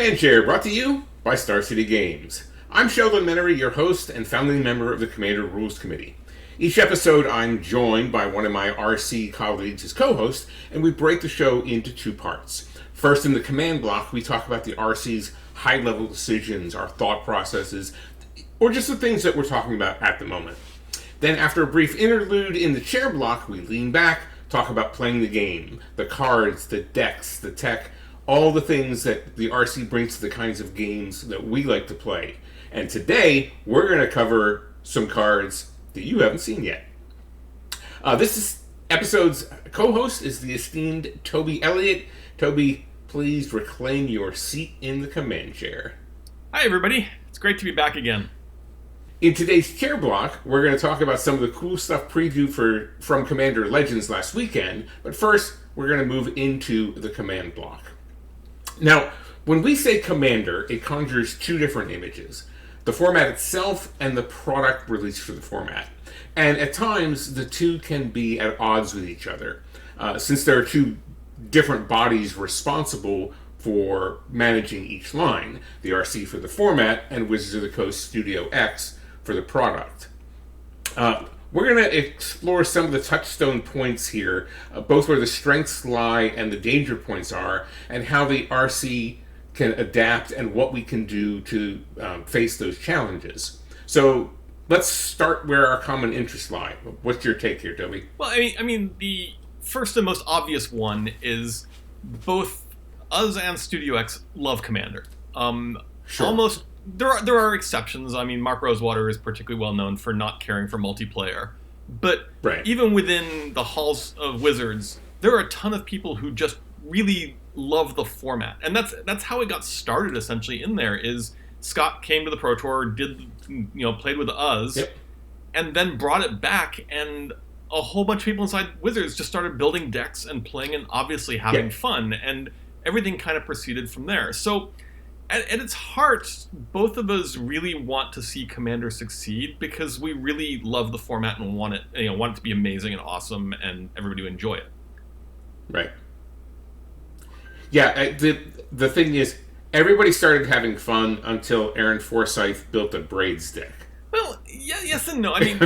Command Share, brought to you by Star City Games. I'm Sheldon Menery, your host and founding member of the Commander Rules Committee. Each episode, I'm joined by one of my RC colleagues as co-host, and we break the show into two parts. First, in the command block, we talk about the RC's high-level decisions, our thought processes, or just the things that we're talking about at the moment. Then, after a brief interlude in the chair block, we lean back, talk about playing the game, the cards, the decks, the tech, all the things that the RC brings to the kinds of games that we like to play. And today, we're going to cover some cards that you haven't seen yet. This episode's co-host is the esteemed Toby Elliot. Toby, please reclaim your seat in the command chair. Hi, everybody. It's great to be back again. In today's chair block, we're going to talk about some of the cool stuff previewed from Commander Legends last weekend. But first, we're going to move into the command block. Now, when we say Commander, it conjures two different images. The format itself and the product released for the format. And at times, the two can be at odds with each other, since there are two different bodies responsible for managing each line. The RC for the format and Wizards of the Coast Studio X for the product. We're going to explore some of the touchstone points here, both where the strengths lie and the danger points are, and how the RC can adapt and what we can do to face those challenges. So let's start where our common interests lie. What's your take here, Toby? Well, I mean, the first and most obvious one is both us and Studio X love Commander. Sure. Almost. There are exceptions. I mean, Mark Rosewater is particularly well known for not caring for multiplayer. But right. Even within the halls of Wizards, there are a ton of people who just really love the format. And that's how it got started, essentially, in there, is Scott came to the Pro Tour, played with us, yep. and then brought it back, and a whole bunch of people inside Wizards just started building decks and playing and obviously having yep. fun. And everything kind of proceeded from there. So at its heart, both of us really want to see Commander succeed because we really love the format and want it to be amazing and awesome and everybody to enjoy it. Right. Yeah, the thing is, everybody started having fun until Aaron Forsythe built a Braids deck. Well, yeah, yes and no. I mean,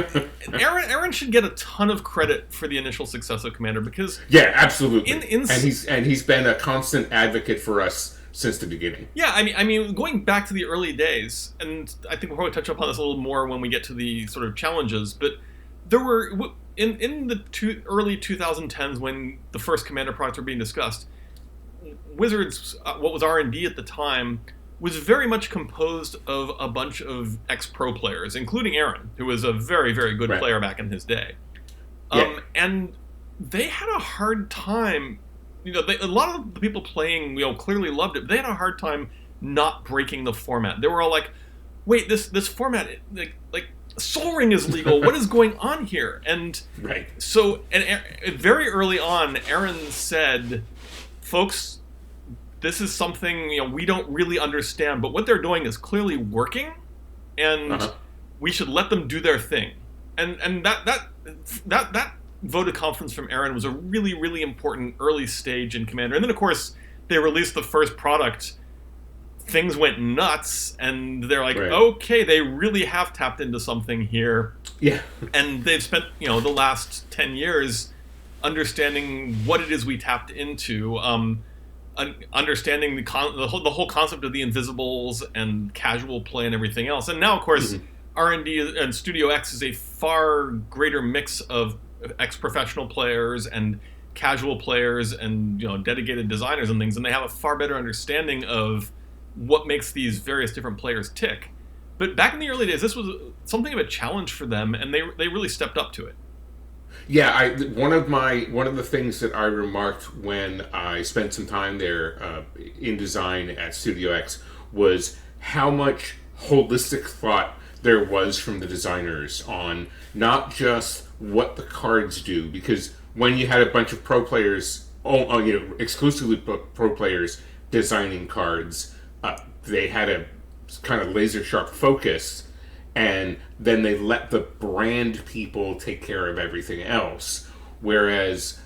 Aaron should get a ton of credit for the initial success of Commander because yeah, absolutely. And he's been a constant advocate for us since the beginning. Yeah, I mean, going back to the early days, and I think we'll probably touch upon this a little more when we get to the sort of challenges, but there were, in the early 2010s when the first Commander products were being discussed, Wizards, what was R&D at the time, was very much composed of a bunch of ex-pro players, including Aaron, who was a very, very good right. player back in his day. Yeah. And they had a hard time. A lot of the people playing, clearly loved it. But they had a hard time not breaking the format. They were all like, "Wait, this format, like Sol Ring is legal. What is going on here?" And right. So, and very early on, Aaron said, "Folks, this is something we don't really understand, but what they're doing is clearly working, and we should let them do their thing." And that vote of confidence from Aaron was a really, really important early stage in Commander. And then, of course, they released the first product. Things went nuts, and they're like, right. okay, they really have tapped into something here. Yeah. And they've spent, the last 10 years understanding what it is we tapped into, understanding the whole concept of the Invisibles and casual play and everything else. And now, of course, R&D and Studio X is a far greater mix of ex-professional players and casual players and dedicated designers and things, and they have a far better understanding of what makes these various different players tick. But back in the early days, this was something of a challenge for them, and they really stepped up to it. Yeah, one of the things that I remarked when I spent some time there in design at Studio X was how much holistic thought there was from the designers on not just what the cards do, because when you had a bunch of pro players, exclusively pro players designing cards, they had a kind of laser sharp focus, and then they let the brand people take care of everything else. Whereas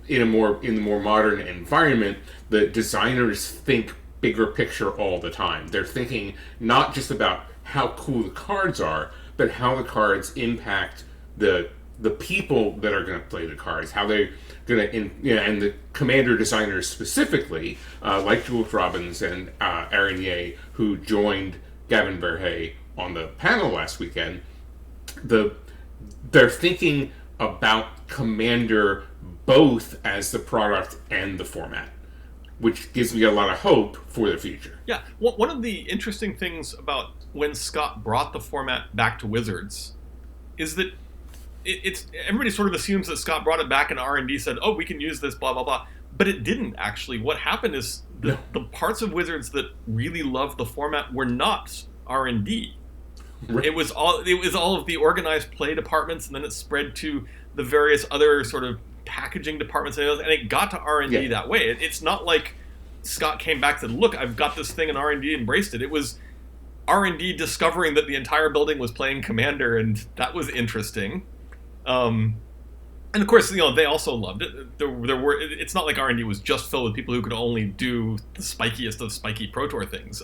in the more modern environment, the designers think bigger picture all the time. They're thinking not just about how cool the cards are, but how the cards impact the people that are going to play the cards, how they're going to, and the commander designers specifically, like Jules Robbins and Aaron Ye, who joined Gavin Verhey on the panel last weekend. They're thinking about Commander both as the product and the format, which gives me a lot of hope for the future. Yeah, one of the interesting things about when Scott brought the format back to Wizards is that it's everybody sort of assumes that Scott brought it back and R&D said, oh, we can use this, blah, blah, blah. But it didn't, actually. What happened is the parts of Wizards that really loved the format were not R&D. Right. It was all of the organized play departments, and then it spread to the various other sort of packaging departments, and it got to R&D that way. It's not like Scott came back and said, look, I've got this thing, and R&D embraced it. It was R&D discovering that the entire building was playing Commander, and that was interesting. And of course, they also loved it. There were. It's not like R&D was just filled with people who could only do the spikiest of spiky Pro Tour things.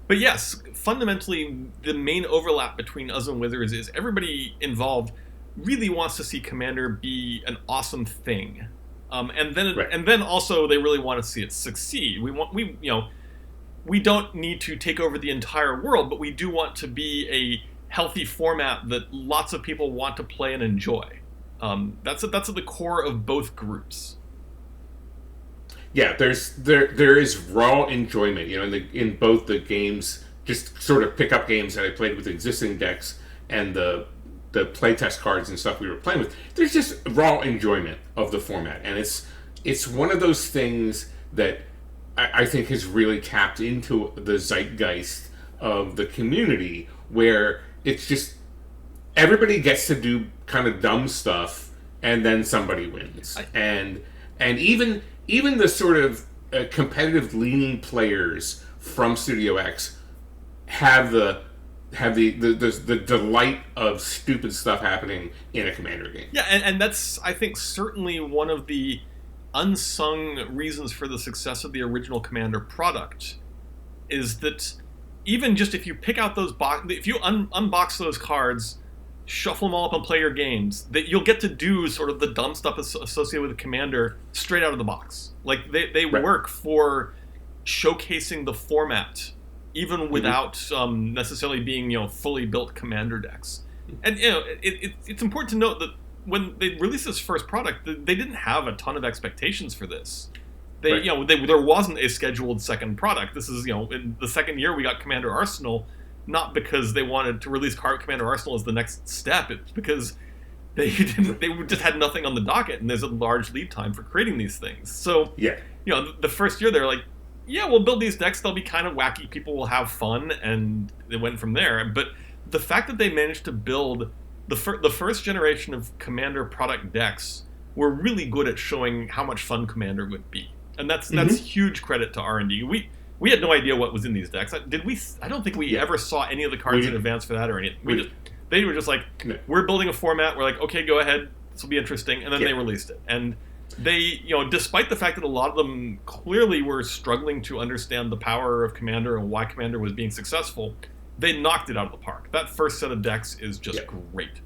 But yes, fundamentally, the main overlap between us and Wizards is everybody involved really wants to see Commander be an awesome thing, and then also they really want to see it succeed. We don't need to take over the entire world, but we do want to be a healthy format that lots of people want to play and enjoy. That's at the core of both groups. Yeah, there is raw enjoyment, in both the games, just sort of pickup games that I played with existing decks and the playtest cards and stuff we were playing with. There's just raw enjoyment of the format, and it's one of those things that I think has really tapped into the zeitgeist of the community, where it's just everybody gets to do kind of dumb stuff, and then somebody wins, and even the sort of competitive leaning players from Studio X have the delight of stupid stuff happening in a Commander game. Yeah, and that's, I think, certainly one of the unsung reasons for the success of the original Commander product, is that even just if you pick out those if you unbox those cards, shuffle them all up and play your games, that you'll get to do sort of the dumb stuff associated with the Commander straight out of the box. Like they work for showcasing the format, even without necessarily being fully built Commander decks. And it's important to note that when they released this first product, they didn't have a ton of expectations for this. There wasn't a scheduled second product. This is in the second year we got Commander Arsenal. Not because they wanted to release Commander Arsenal as the next step. It's because they just had nothing on the docket, and there's a large lead time for creating these things. So, the first year they're like, yeah, we'll build these decks. They'll be kind of wacky. People will have fun, and they went from there. But the fact that they managed to build the first generation of Commander product decks were really good at showing how much fun Commander would be, and that's huge credit to R&D. We had no idea what was in these decks. Did we? I don't think we ever saw any of the cards in advance for that or anything. They were just like, we're building a format. We're like, okay, go ahead. This will be interesting. And then they released it. And they, despite the fact that a lot of them clearly were struggling to understand the power of Commander and why Commander was being successful, they knocked it out of the park. That first set of decks is just great.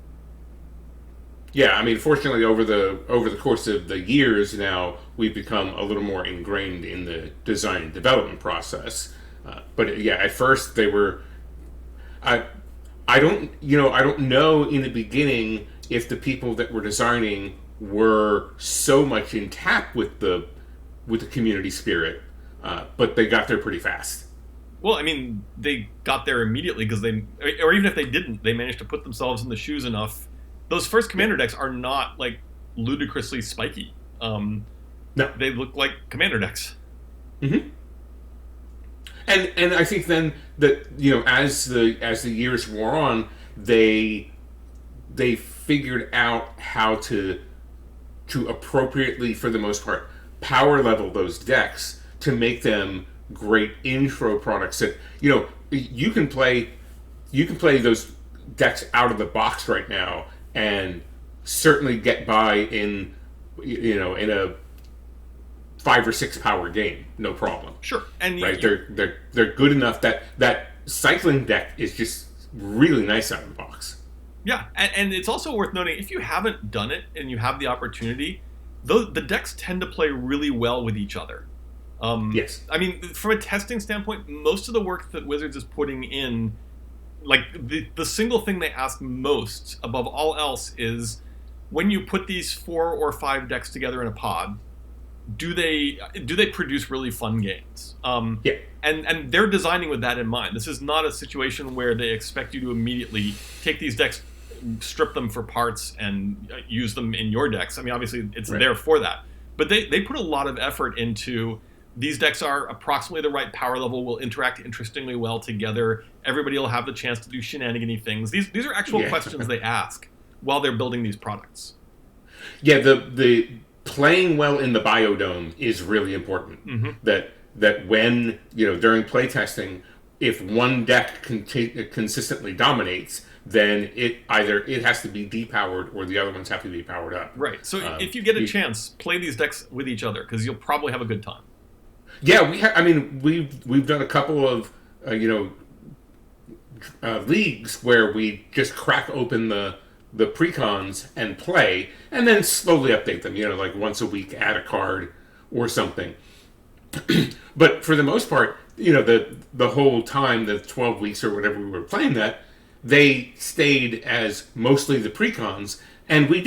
Yeah, I mean, fortunately, over the course of the years now, we've become a little more ingrained in the design and development process. But at first they were. I don't know in the beginning if the people that were designing were so much in tap with the community spirit, but they got there pretty fast. Well, I mean, they got there immediately because or even if they didn't, they managed to put themselves in the shoes enough. Those first Commander decks are not like ludicrously spiky. No, they look like Commander decks. Mm-hmm. And I think then that as the years wore on, they figured out how to appropriately, for the most part, power level those decks to make them great intro products that you can play those decks out of the box right now and certainly get by in a 5 or 6 power game, no problem. Sure, and right, they're good enough that cycling deck is just really nice out of the box. Yeah, and it's also worth noting, if you haven't done it and you have the opportunity, the decks tend to play really well with each other. Yes. I mean, from a testing standpoint, most of the work that Wizards is putting in, like the single thing they ask most above all else is, when you put these 4 or 5 decks together in a pod, do they produce really fun games? Yeah. And they're designing with that in mind. This is not a situation where they expect you to immediately take these decks, strip them for parts, and use them in your decks. I mean, obviously, it's there for that. But they put a lot of effort into, these decks are approximately the right power level, will interact interestingly well together. Everybody will have the chance to do shenanigan-y things. These are actual questions they ask while they're building these products. Yeah, the playing well in the biodome is really important. Mm-hmm. That when, during playtesting, if one deck consistently dominates, then it has to be depowered or the other ones have to be powered up. Right. So if you get a chance, play these decks with each other, because you'll probably have a good time. Yeah, we've done a couple of leagues where we just crack open the precons and play, and then slowly update them. Like once a week, add a card or something. But for the most part, the whole time, the 12 weeks or whatever we were playing that, they stayed as mostly the precons, and we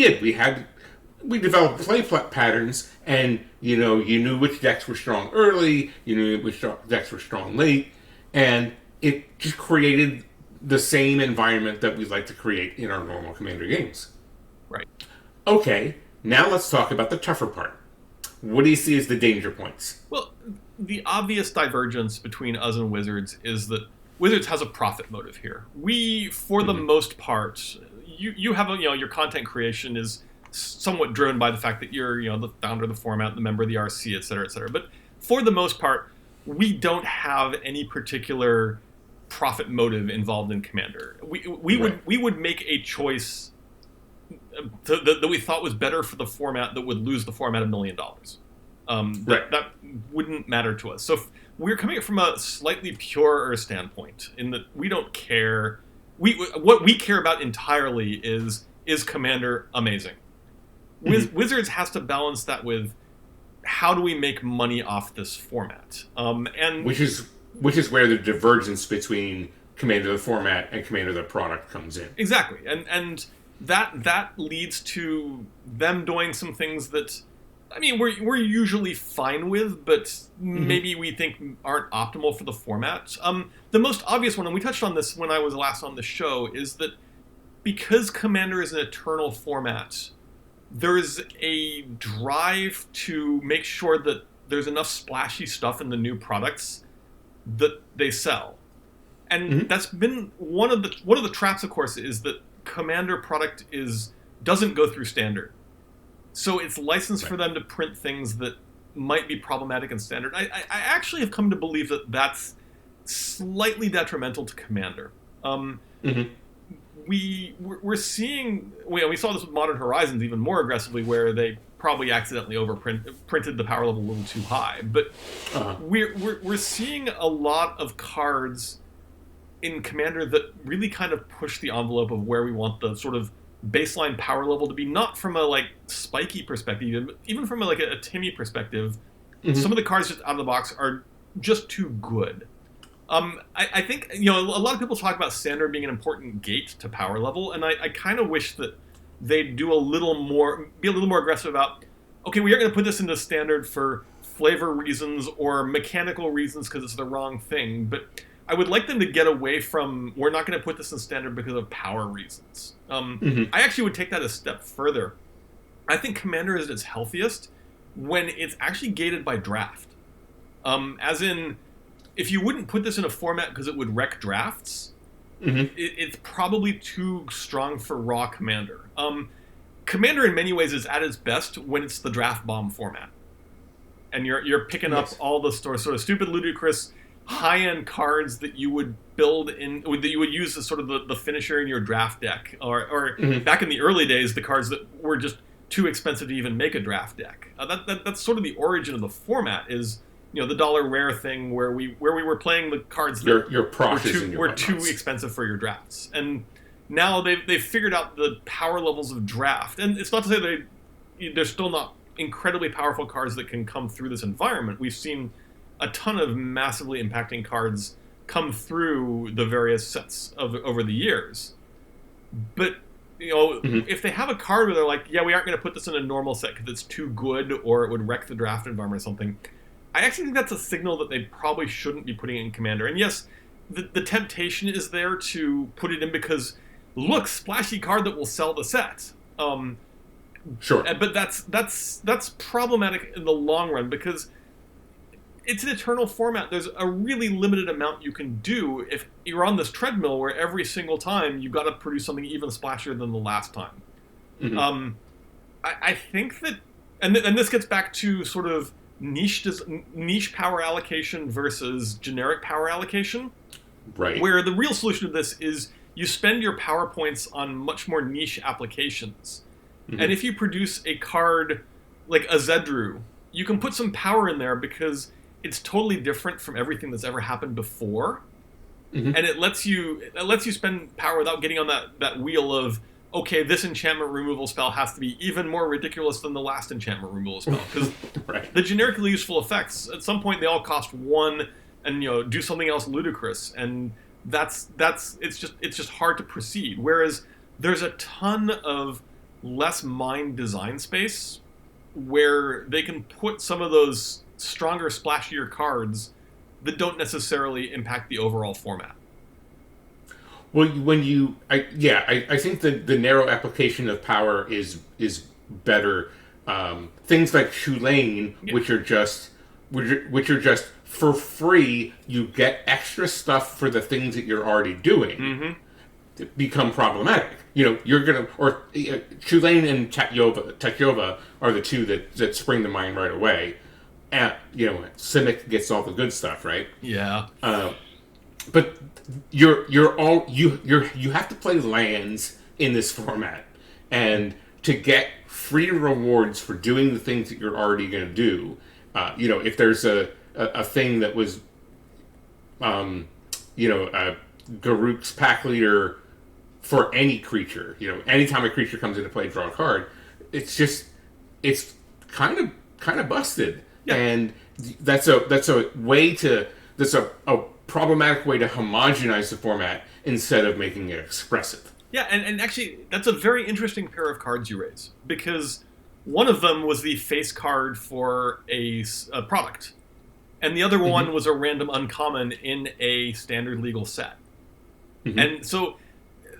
developed play patterns, and you knew which decks were strong early, you knew which decks were strong late, and it just created the same environment that we like to create in our normal Commander games. Right. Okay, now let's talk about the tougher part. What do you see as the danger points? Well, the obvious divergence between us and Wizards is that Wizards has a profit motive here. We, for the most part, you have your content creation is somewhat driven by the fact that you're the founder of the format, the member of the RC, et cetera, et cetera. But for the most part, we don't have any particular profit motive involved in Commander. We would make a choice that we thought was better for the format that would lose the format $1 million. That wouldn't matter to us. So we're coming from a slightly purer standpoint in that we don't care. What we care about entirely is Commander amazing? Wizards has to balance that with, how do we make money off this format? And which is where the divergence between Commander the format and Commander the product comes in. Exactly, and that leads to them doing some things that, I mean, we're usually fine with, but maybe we think aren't optimal for the format. The most obvious one, and we touched on this when I was last on the show, is that because Commander is an eternal format, there is a drive to make sure that there's enough splashy stuff in the new products that they sell. And that's been one of the traps, of course, is that Commander product doesn't go through Standard. So it's licensed for them to print things that might be problematic in Standard. I actually have come to believe that that's slightly detrimental to Commander. We're seeing, we saw this with Modern Horizons even more aggressively, where they probably accidentally printed the power level a little too high. But we're seeing a lot of cards in Commander that really kind of push the envelope of where we want the sort of baseline power level to be, not from a spiky perspective, even from a Timmy perspective. Some of the cards just out of the box are just too good. I think a lot of people talk about Standard being an important gate to power level, and I kind of wish that they'd be a little more aggressive about, okay, we aren't going to put this into Standard for flavor reasons or mechanical reasons because it's the wrong thing, but I would like them to get away from, we're not going to put this in Standard because of power reasons. I actually would take that a step further. I think Commander is at its healthiest when it's actually gated by draft. As in, if you wouldn't put this in a format because it would wreck drafts, it's probably too strong for raw Commander. Commander in many ways is at its best when it's the draft bomb format. And you're picking up all the sort of stupid, ludicrous, high-end cards that you would build in, that you would use as sort of the finisher in your draft deck, or back in the early days, the cards that were just too expensive to even make a draft deck. That's sort of the origin of the format. Is the dollar rare thing where we were playing the cards that your process were too expensive for your drafts, and now they've figured out the power levels of draft. And it's not to say they're still not incredibly powerful cards that can come through this environment. We've seen a ton of massively impacting cards come through the various sets over the years. But if they have a card where they're like, yeah, we aren't going to put this in a normal set because it's too good or it would wreck the draft environment or something, I actually think that's a signal that they probably shouldn't be putting it in Commander. And yes, the temptation is there to put it in because, look, splashy card that will sell the set. Sure. But that's problematic in the long run because it's an eternal format. There's a really limited amount you can do if you're on this treadmill where every single time you've got to produce something even splashier than the last time. Mm-hmm. I think that, and this gets back to sort of niche power allocation versus generic power allocation. Right. Where the real solution to this is you spend your power points on much more niche applications. Mm-hmm. And if you produce a card like a Zedru, you can put some power in there because it's totally different from everything that's ever happened before. Mm-hmm. And it lets you spend power without getting on that wheel of, okay, this enchantment removal spell has to be even more ridiculous than the last enchantment removal spell. Because right. The generically useful effects, at some point they all cost 1 and do something else ludicrous. And it's just hard to proceed. Whereas there's a ton of less mined design space where they can put some of those stronger, splashier cards that don't necessarily impact the overall format. Well, I think the narrow application of power is better. Things like Tulane, yeah. which are just for free, you get extra stuff for the things that you're already doing. Mm-hmm. Become problematic. You're gonna Tulane and Tatyova are the two that spring to mind right away. Simic gets all the good stuff, right? Yeah. But you have to play lands in this format, and to get free rewards for doing the things that you're already going to do. If there's a thing that was, Garuk's pack leader for any creature, anytime a creature comes into play, draw a card. It's kind of busted. Yeah. And that's a problematic way to homogenize the format instead of making it expressive. Yeah, and actually, that's a very interesting pair of cards you raise, because one of them was the face card for a product, and the other mm-hmm. one was a random uncommon in a standard legal set. Mm-hmm. And so,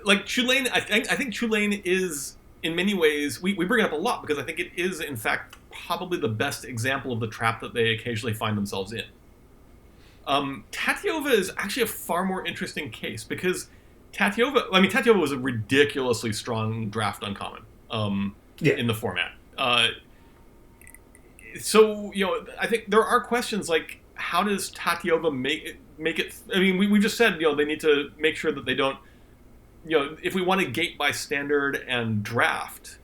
like Tulane, I think Tulane is, in many ways, we bring it up a lot because I think it is, in fact, probably the best example of the trap that they occasionally find themselves in. Tatyova is actually a far more interesting case because Tatyova was a ridiculously strong draft uncommon in the format. So I think there are questions like, how does Tatyova make it? I mean, we just said they need to make sure that they don't. If we want to gate by standard and draft,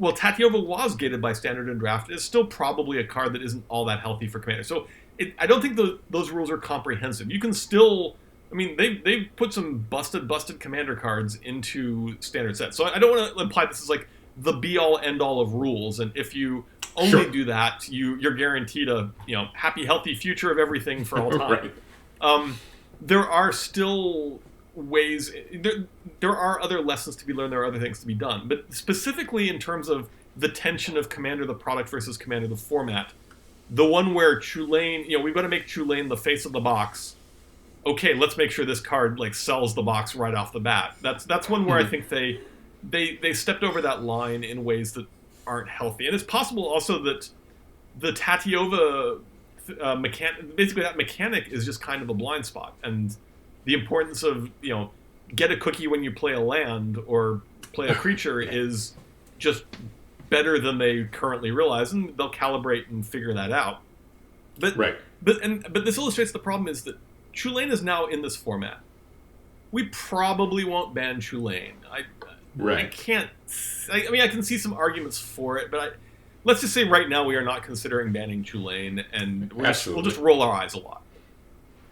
well, Tatyova was gated by standard and draft. It's still probably a card that isn't all that healthy for Commander. So I don't think those rules are comprehensive. You can still, they've put some busted Commander cards into standard sets. So I don't want to imply this is like the be-all, end-all of rules. And if you only do that, you're guaranteed a happy, healthy future of everything for all time. Right. There are still ways. There are other lessons to be learned. There are other things to be done. But specifically in terms of the tension of Commander the product versus Commander the format, the one where Tulane, we've got to make Tulane the face of the box. Okay, let's make sure this card sells the box right off the bat. That's one where I think they stepped over that line in ways that aren't healthy. And it's possible also that the Tatyova basically that mechanic is just kind of a blind spot, and the importance of get a cookie when you play a land or play a creature is just better than they currently realize, and they'll calibrate and figure that out. But this illustrates the problem is that Tulane is now in this format. We probably won't ban Tulane. Right. I can't. I mean, I can see some arguments for it, but let's just say right now we are not considering banning Tulane, and we'll just roll our eyes a lot.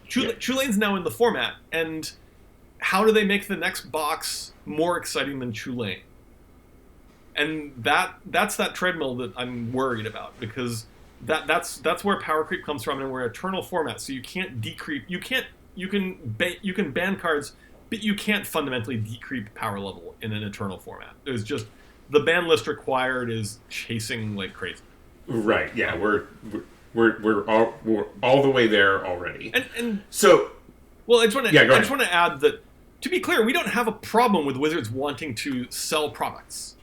Tulane's now in the format, and how do they make the next box more exciting than Tulane? And that's that treadmill that I'm worried about, because that's where power creep comes from, and we're an eternal format, so you can't decreep. You can ban cards, but you can't fundamentally decreep power level in an eternal format. There's just the ban list required is chasing like crazy. Right. Yeah. We're all the way there already. And so, well, I just want to add that, to be clear, we don't have a problem with Wizards wanting to sell products.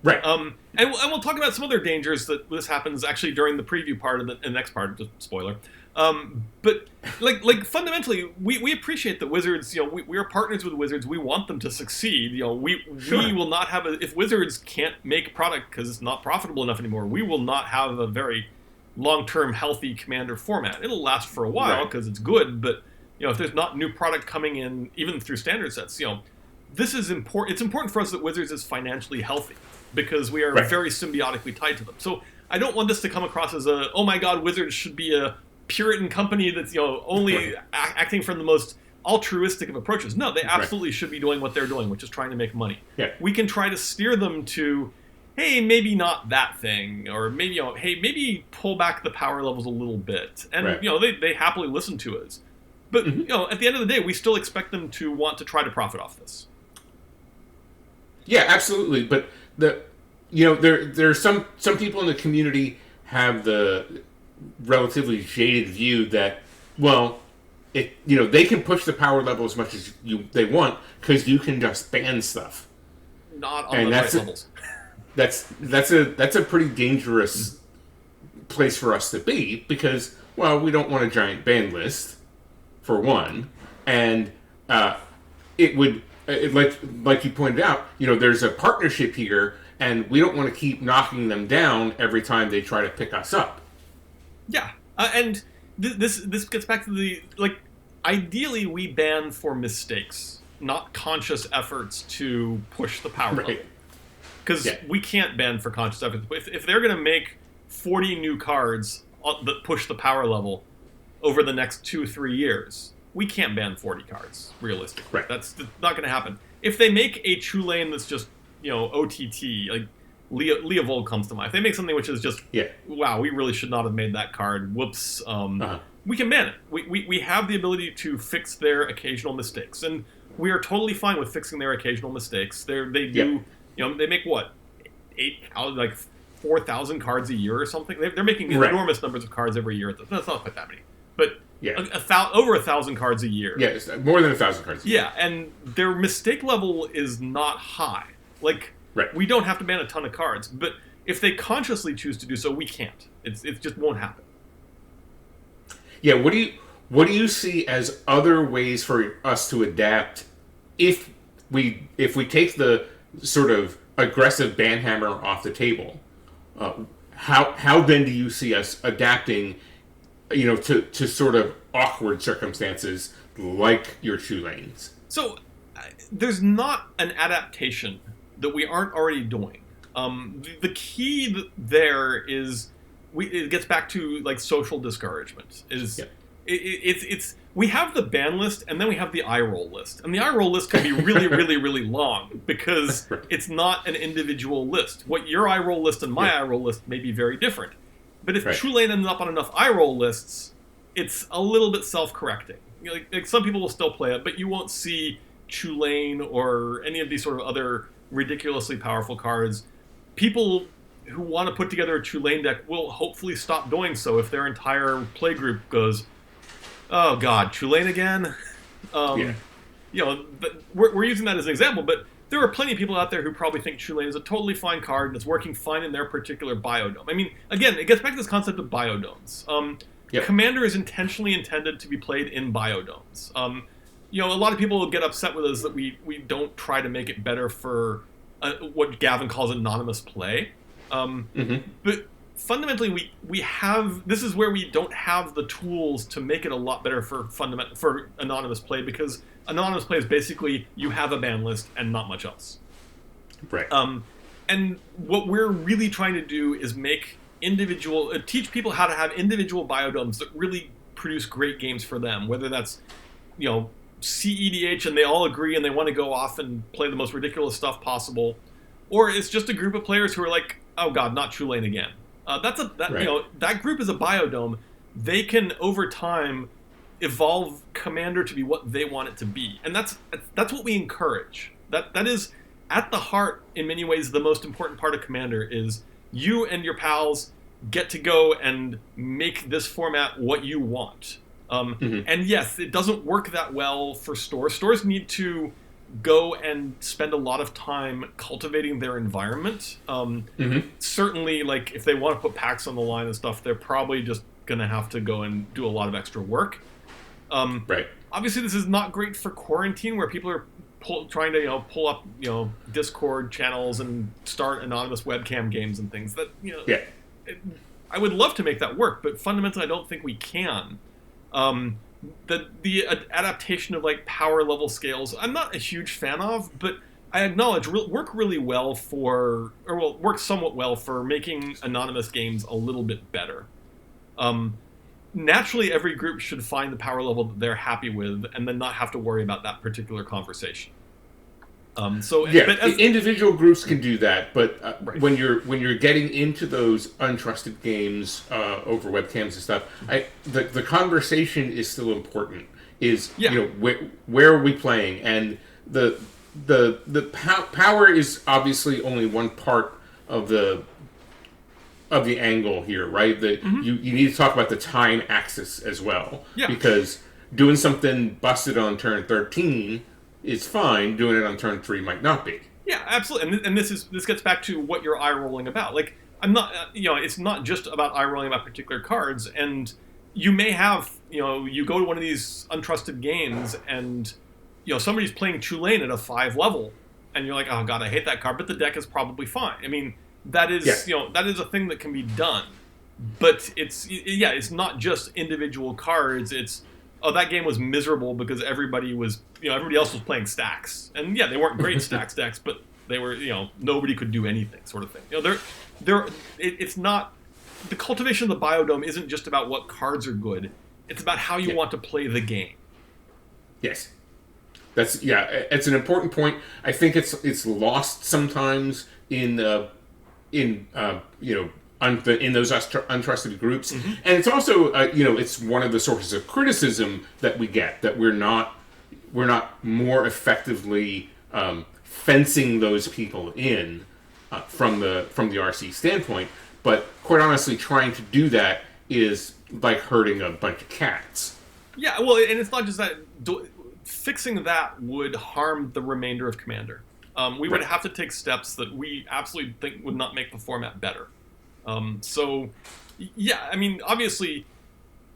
Right. And we'll talk about some other dangers that this happens actually during the preview part of the next part. Just spoiler. But like fundamentally, we appreciate that Wizards. We are partners with Wizards. We want them to succeed. We will not have if Wizards can't make product because it's not profitable enough anymore. We will not have a very long-term healthy Commander format. It'll last for a while because it's good, but if there's not new product coming in, even through standard sets, this is important. It's important for us that Wizards is financially healthy, because we are very symbiotically tied to them. So I don't want this to come across as oh my God, Wizards should be a Puritan company that's only acting from the most altruistic of approaches. No, they absolutely should be doing what they're doing, which is trying to make money. Yeah. We can try to steer them to, hey, maybe not that thing, or maybe hey, maybe pull back the power levels a little bit, and they happily listen to us. But at the end of the day, we still expect them to want to try to profit off this. Yeah, absolutely. But there's some people in the community have the relatively jaded view that, well, they can push the power level as much as they want because you can just ban stuff. Not on the right levels. That's a pretty dangerous place for us to be, because, well, we don't want a giant ban list, for one, and it would. Like you pointed out, there's a partnership here, and we don't want to keep knocking them down every time they try to pick us up. Yeah, and this gets back to the, ideally we ban for mistakes, not conscious efforts to push the power level. Because we can't ban for conscious efforts. If they're going to make 40 new cards that push the power level over the next 2-3 years, we can't ban 40 cards, realistically. Right. That's not going to happen. If they make a Tulane that's just, OTT, like Leovold comes to mind. If they make something which is just, wow, we really should not have made that card, whoops, we can ban it. We have the ability to fix their occasional mistakes, and we are totally fine with fixing their occasional mistakes. They do, they make what, 4,000 cards a year or something? They're making enormous numbers of cards every year. That's not quite that many. But over 1,000 cards a year. Yeah, it's more than 1,000 cards a year. Yeah, and their mistake level is not high. We don't have to ban a ton of cards, but if they consciously choose to do so, we can't. It just won't happen. Yeah, what do you see as other ways for us to adapt if we take the sort of aggressive ban hammer off the table? How then do you see us adapting, to sort of awkward circumstances like your Tulanes? So there's not an adaptation that we aren't already doing. The key there is it gets back to social discouragement. It's we have the ban list, and then we have the eye roll list, and the eye roll list can be really really really long because it's not an individual list. What your eye roll list and my eye roll list may be very different. But if Tulane ends up on enough eye roll lists, it's a little bit self-correcting. Some people will still play it, but you won't see Tulane or any of these sort of other ridiculously powerful cards. People who want to put together a Tulane deck will hopefully stop doing so if their entire play group goes, oh God, Tulane again? We're using that as an example, but there are plenty of people out there who probably think Tulane is a totally fine card and it's working fine in their particular biodome. I mean, again, it gets back to this concept of biodomes. Commander is intentionally intended to be played in biodomes. A lot of people will get upset with us that we don't try to make it better for what Gavin calls anonymous play. But fundamentally, we have, this is where we don't have the tools to make it a lot better for anonymous play, because anonymous play is basically you have a ban list and not much else. Right. And what we're really trying to do is teach people how to have individual biodomes that really produce great games for them, whether that's, CEDH and they all agree and they want to go off and play the most ridiculous stuff possible, or it's just a group of players who are like, oh god, not True Lane again. That group is a biodome. They can over time evolve Commander to be what they want it to be, and that's what we encourage. That is at the heart, in many ways, the most important part of Commander is you and your pals get to go and make this format what you want. And yes, it doesn't work that well for stores. Stores need to go and spend a lot of time cultivating their environment. Certainly, like, if they want to put packs on the line and stuff, they're probably just going to have to go and do a lot of extra work. Right. Obviously, this is not great for quarantine, where people are trying to pull up Discord channels and start anonymous webcam games and things. I would love to make that work, but fundamentally, I don't think we can. The adaptation of power level scales, I'm not a huge fan of, but I acknowledge work somewhat well for making anonymous games a little bit better. Naturally, every group should find the power level that they're happy with, and then not have to worry about that particular conversation. Individual groups can do that, but right. when you're getting into those untrusted games over webcams and stuff, the conversation is still important. Where are we playing, and the power is obviously only one part of the angle here, right? You need to talk about the time axis as well, because doing something busted on turn 13 is fine. Doing it on turn 3 might not be. Yeah, absolutely. And this gets back to what you're eye rolling about. Like, I'm not, it's not just about eye rolling about particular cards. And you may have, you go to one of these untrusted games, and somebody's playing True Lane at a 5 level, and you're like, oh god, I hate that card, but the deck is probably fine. I mean, that is that is a thing that can be done. But it's not just individual cards. It's, oh, that game was miserable because everybody else was playing stacks. And they weren't great stacks decks, but they were, nobody could do anything, sort of thing. It's not, the cultivation of the biodome isn't just about what cards are good. It's about how you want to play the game. Yes. It's an important point. I think it's lost sometimes in those untrusted groups, and it's also it's one of the sources of criticism that we get, that we're not more effectively fencing those people in from the RC standpoint. But quite honestly, trying to do that is like herding a bunch of cats. Yeah, well, and it's not just that. Fixing that would harm the remainder of Commander. We would have to take steps that we absolutely think would not make the format better. Obviously,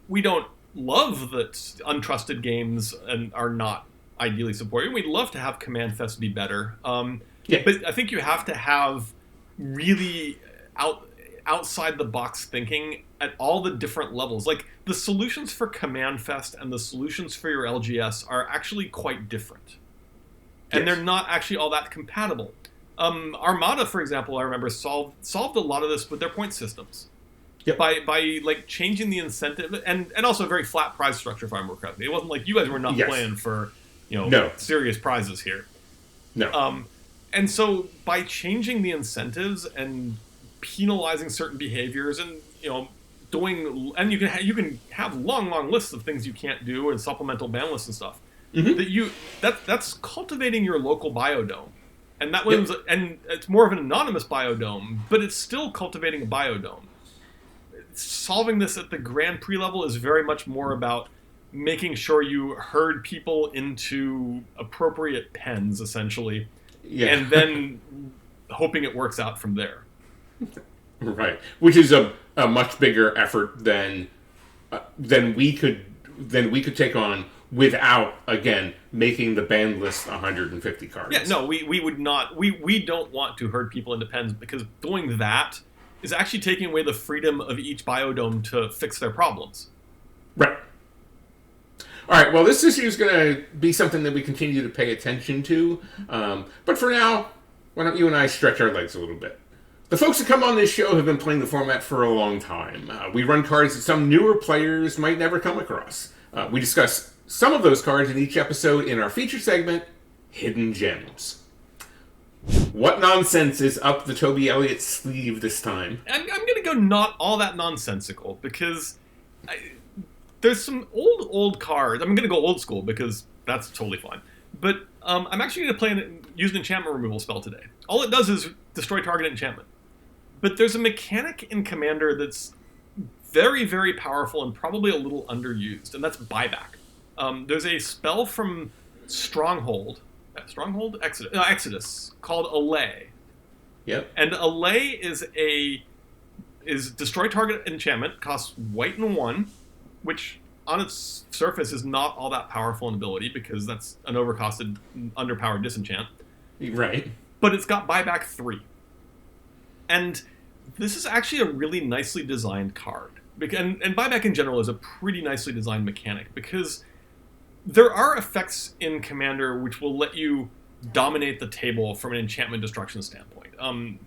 we don't love that untrusted games are not ideally supported. We'd love to have Command Fest be better. But I think you have to have really outside the box thinking at all the different levels. Like, the solutions for Command Fest and the solutions for your LGS are actually quite different. And they're not actually all that compatible. Armada, for example, I remember solved a lot of this with their point systems. By changing the incentive, and also a very flat prize structure, if I remember correctly. It wasn't like you guys were not playing for serious prizes here. No. And so by changing the incentives and penalizing certain behaviors, and you can have long lists of things you can't do and supplemental ban lists and stuff. That's cultivating your local biodome. And that was, and it's more of an anonymous biodome, but it's still cultivating a biodome. Solving this at the Grand Prix level is very much more about making sure you herd people into appropriate pens, essentially, and then hoping it works out from there. Right, which is a much bigger effort than we could take on without, again, making the ban list 150 cards. Yeah, no, we would not. We don't want to herd people into pens, because doing that is actually taking away the freedom of each biodome to fix their problems. Right. All right, well, this issue is going to be something that we continue to pay attention to. But for now, why don't you and I stretch our legs a little bit? The folks that come on this show have been playing the format for a long time. We run cards that some newer players might never come across. We discuss some of those cards in each episode in our feature segment, Hidden Gems. What nonsense is up the Toby Elliot sleeve this time? I'm going to go not all that nonsensical, because there's some old cards. I'm going to go old school, because that's totally fine. But I'm actually going to use an enchantment removal spell today. All it does is destroy target enchantment. But there's a mechanic in Commander that's very, very powerful and probably a little underused, and that's buyback. There's a spell from Exodus, called Allay. Yep. And Allay is destroy target enchantment, costs white and 1, which on its surface is not all that powerful in ability, because that's an overcosted, underpowered disenchant. Right. But it's got buyback 3. And this is actually a really nicely designed card. And buyback in general is a pretty nicely designed mechanic, because there are effects in Commander which will let you dominate the table from an enchantment destruction standpoint.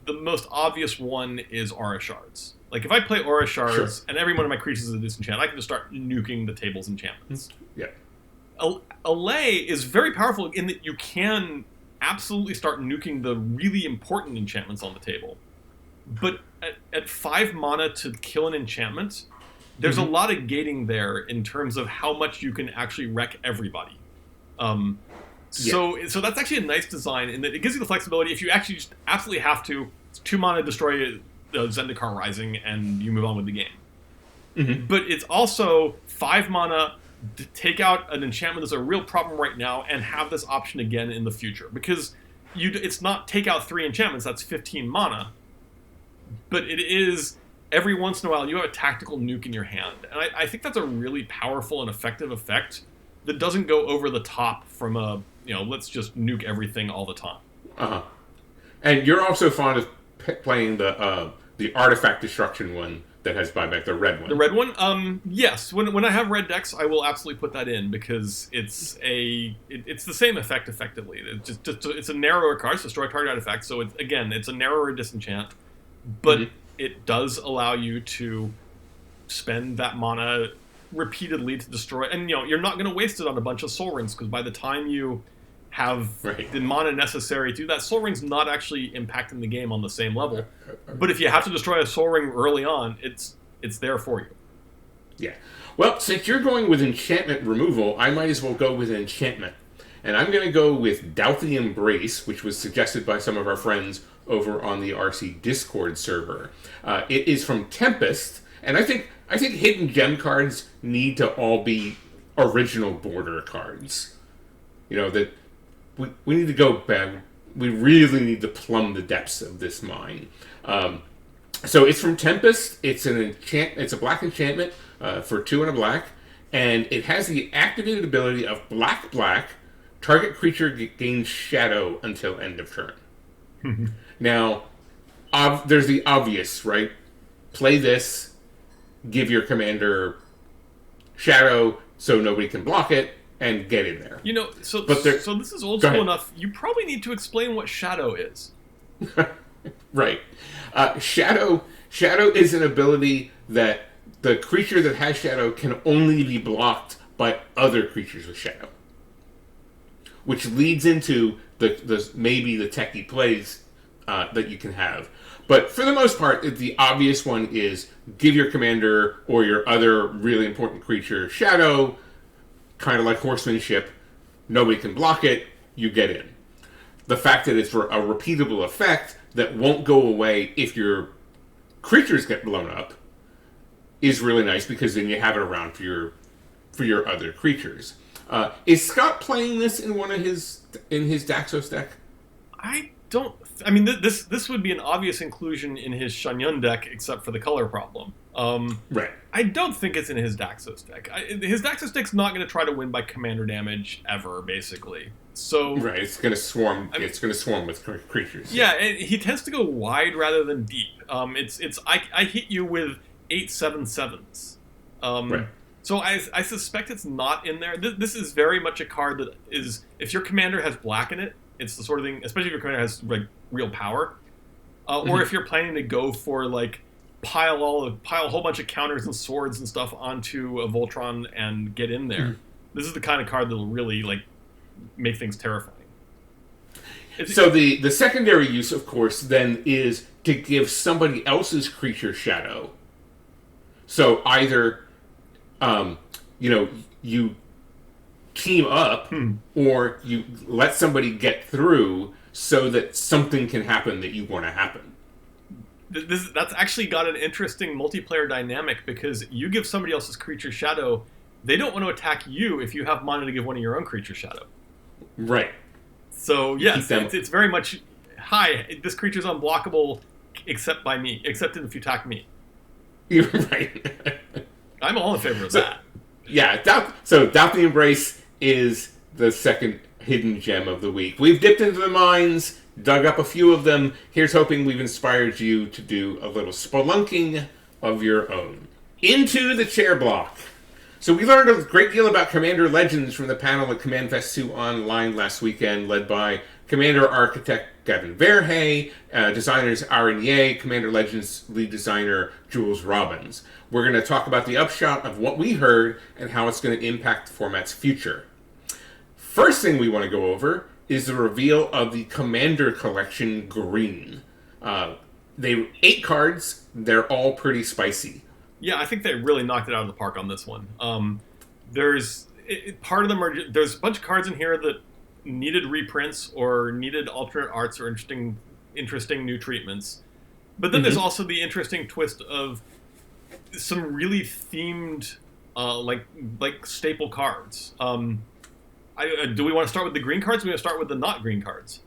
The most obvious one is Aura Shards. Like, if I play Aura Shards and every one of my creatures is a disenchant, I can just start nuking the table's enchantments. Yeah. Allay is very powerful in that you can absolutely start nuking the really important enchantments on the table. But at 5 mana to kill an enchantment, there's a lot of gating there in terms of how much you can actually wreck everybody. So that's actually a nice design in that it gives you the flexibility. If you actually just absolutely have to, it's 2 mana, destroy Zendikar Rising, and you move on with the game. Mm-hmm. But it's also 5 mana to take out an enchantment that's a real problem right now and have this option again in the future. Because it's not take out 3 enchantments, that's 15 mana. But it is, every once in a while, you have a tactical nuke in your hand. And I think that's a really powerful and effective effect that doesn't go over the top from a, let's just nuke everything all the time. Uh-huh. And you're also fond of playing the artifact destruction one that has buyback, the red one. The red one? Yes. When I have red decks, I will absolutely put that in, because it's the same effect effectively. It's a narrower card, it's destroy target artifact, so it's a narrower disenchant. But it does allow you to spend that mana repeatedly to destroy, and you're not going to waste it on a bunch of Soul Rings, because by the time you have the mana necessary to do that, Soul Ring's not actually impacting the game on the same level. But if you have to destroy a Soul Ring early on, it's there for you. Yeah. Well, since you're going with enchantment removal, I might as well go with enchantment. And I'm going to go with Douthty Embrace, which was suggested by some of our friends over on the RC Discord server. It is from Tempest, and I think hidden gem cards need to all be original border cards. That we need to go back. We really need to plumb the depths of this mine. So it's from Tempest. It's a black enchantment for 2 and a black, and it has the activated ability of black. Target creature gains shadow until end of turn. Now, there's the obvious, right? Play this, give your commander shadow so nobody can block it, and get in there. So this is old school enough. You probably need to explain what shadow is. Right. Shadow is an ability that the creature that has shadow can only be blocked by other creatures with shadow. Which leads into maybe the techie plays that you can have. But for the most part, the obvious one is give your commander or your other really important creature shadow, kind of like horsemanship. Nobody can block it, you get in. The fact that it's a repeatable effect that won't go away if your creatures get blown up is really nice, because then you have it around for your other creatures. Is Scott playing this in his Daxos deck? This would be an obvious inclusion in his Shangyun deck, except for the color problem. Right. I don't think it's in his Daxos deck. His Daxos deck's not going to try to win by commander damage ever, basically. So right, it's going to swarm. It's going to swarm with creatures. Yeah, and he tends to go wide rather than deep. I hit you with 8/7/7s. Right. So I suspect it's not in there. This is very much a card that is, if your commander has black in it, it's the sort of thing, especially if your commander has real power. Or if you're planning to go for like pile a whole bunch of counters and swords and stuff onto a Voltron and get in there. This is the kind of card that'll really like make things terrifying. So the secondary use, of course, then is to give somebody else's creature shadow. So either, you team up, or you let somebody get through so that something can happen that you want to happen. That's actually got an interesting multiplayer dynamic, because you give somebody else's creature shadow, they don't want to attack you if you have mana to give one of your own creature shadow. Right. So yes, it's very much, hi, this creature's unblockable except by me, except if you attack me. You're right. I'm all in favor of that. Yeah, Doubt the Embrace is the second hidden gem of the week. We've dipped into the mines, dug up a few of them. Here's hoping we've inspired you to do a little spelunking of your own. Into the chair block. So we learned a great deal about Commander Legends from the panel at Command Fest 2 Online last weekend, led by Commander Architect Gavin Verhey, designers Aaron Ye, Commander Legends lead designer Jules Robbins. We're going to talk about the upshot of what we heard and how it's going to impact the format's future. First thing we want to go over is the reveal of the Commander Collection Green. They 8 cards. They're all pretty spicy. Yeah, I think they really knocked it out of the park on this one. There's a bunch of cards in here that needed reprints or needed alternate arts or interesting new treatments. But then there's also the interesting twist of some really themed, like staple cards. Do we want to start with the green cards? Or do we want to start with the not green cards?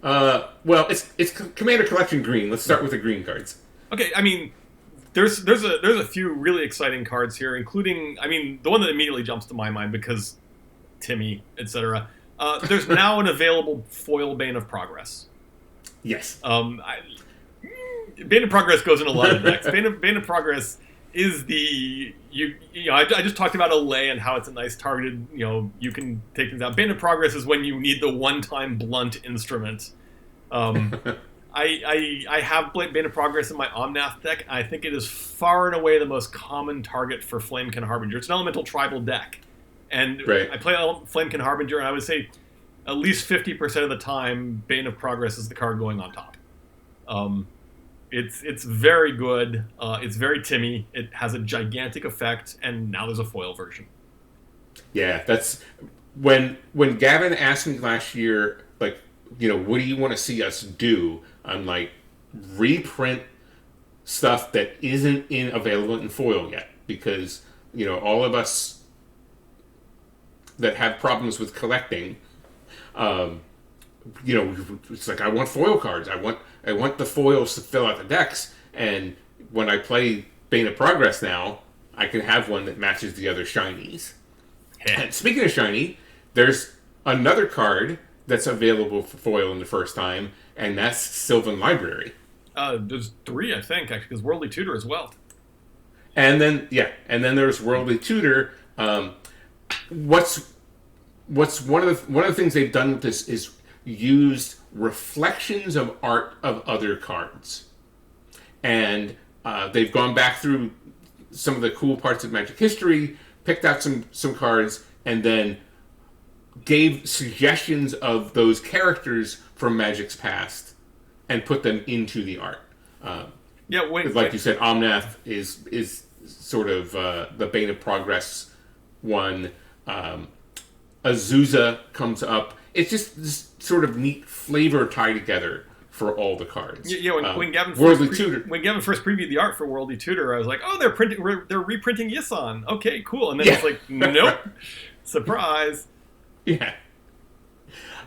Well, it's Commander Collection Green. Let's start with the green cards. Okay, I mean, there's a few really exciting cards here, including, I mean, the one that immediately jumps to my mind because Timmy, etc. There's now an available foil Bane of Progress. Yes. Bane of Progress goes in a lot of decks. Bane of Progress is the I just talked about Allay and how it's a nice targeted, you can take things out. Bane of Progress is when you need the one-time blunt instrument. I have Bane of Progress in my Omnath deck. I think it is far and away the most common target for Flamekin Harbinger. It's an elemental tribal deck. And I play Flamekin Harbinger, and I would say at least 50% of the time, Bane of Progress is the card going on top. It's very good. It's very Timmy. It has a gigantic effect, and now there's a foil version. Yeah, that's when Gavin asked me last year, like, what do you want to see us do? I'm like, reprint stuff that isn't available in foil yet, because all of us that have problems with collecting, it's like, I want foil cards. I want the foils to fill out the decks, and when I play Bane of Progress now, I can have one that matches the other shinies. And speaking of shiny, there's another card that's available for foil in the first time, and that's Sylvan Library. There's 3, I think, actually, because Worldly Tutor as well. And then there's Worldly Tutor. What's one of the things they've done with this is used reflections of art of other cards, and they've gone back through some of the cool parts of Magic history, picked out some cards, and then gave suggestions of those characters from Magic's past and put them into the art. Like you said, Omnath is sort of the Bane of Progress one. Azusa comes up. It's just this sort of neat flavor tied together for all the cards. When Gavin first previewed the art for Worldly Tutor, I was like, oh, they're reprinting Yisan. Okay, cool. And then it's like, nope, surprise. Yeah.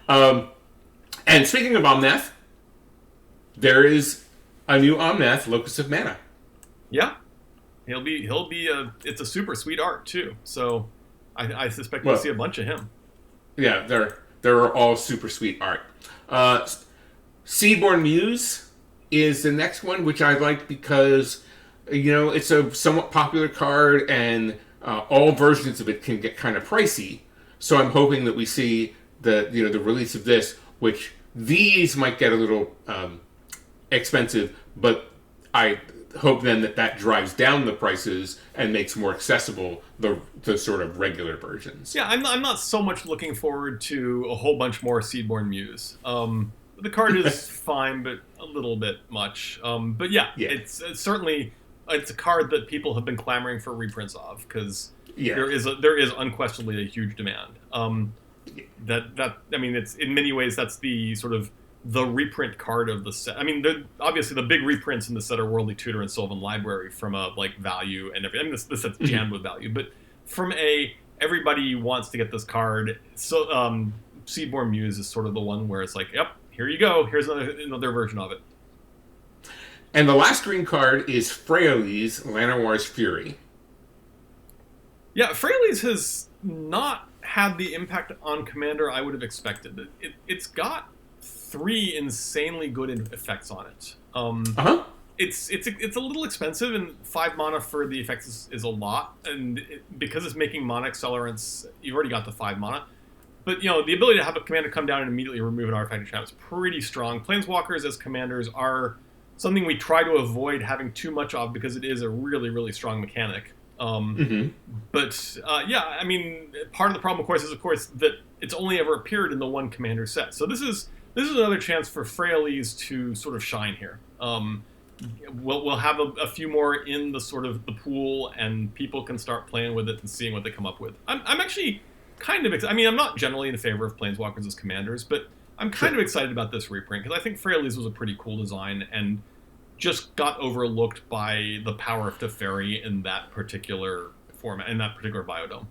And speaking of Omnath, there is a new Omnath, Locus of Mana. Yeah, he'll be. It's a super sweet art too. So I suspect we'll see a bunch of him. Yeah, they're all super sweet art. Seedborn Muse is the next one, which I like because it's a somewhat popular card, and all versions of it can get kind of pricey. So I'm hoping that we see the release of this, which these might get a little expensive, but I hope then that drives down the prices and makes more accessible the sort of regular versions. Yeah, I'm not so much looking forward to a whole bunch more Seedborn Muse. The card is fine, but a little bit much. But yeah, it's certainly it's a card that people have been clamoring for reprints of because there is unquestionably a huge demand. That I mean, it's in many ways that's the sort of the reprint card of the set. I mean, obviously the big reprints in the set are Worldly Tutor and Sylvan Library from a like value and everything. I mean, this set's jammed with value, but from a everybody wants to get this card. So Seedborn Muse is sort of the one where it's like, yep, here you go. Here's another version of it. And the last green card is Freyalise, Llanowar's Fury. Yeah, Freyalise has not had the impact on Commander I would have expected. It's got 3 insanely good effects on it. It's a little expensive, and 5 mana for the effects is a lot. And because it's making mana accelerants, you've already got the 5 mana. But the ability to have a commander come down and immediately remove an artifact each time is pretty strong. Planeswalkers as commanders are something we try to avoid having too much of because it is a really, really strong mechanic. But I mean, part of the problem, of course, that it's only ever appeared in the one commander set. So this is another chance for Freyalise to sort of shine here. We'll have a few more in the sort of the pool, and people can start playing with it and seeing what they come up with. I'm actually kind of excited. I mean, I'm not generally in favor of Planeswalkers as commanders, but I'm kind of excited about this reprint because I think Freyalise was a pretty cool design and just got overlooked by the power of Teferi in that particular format, in that particular biodome.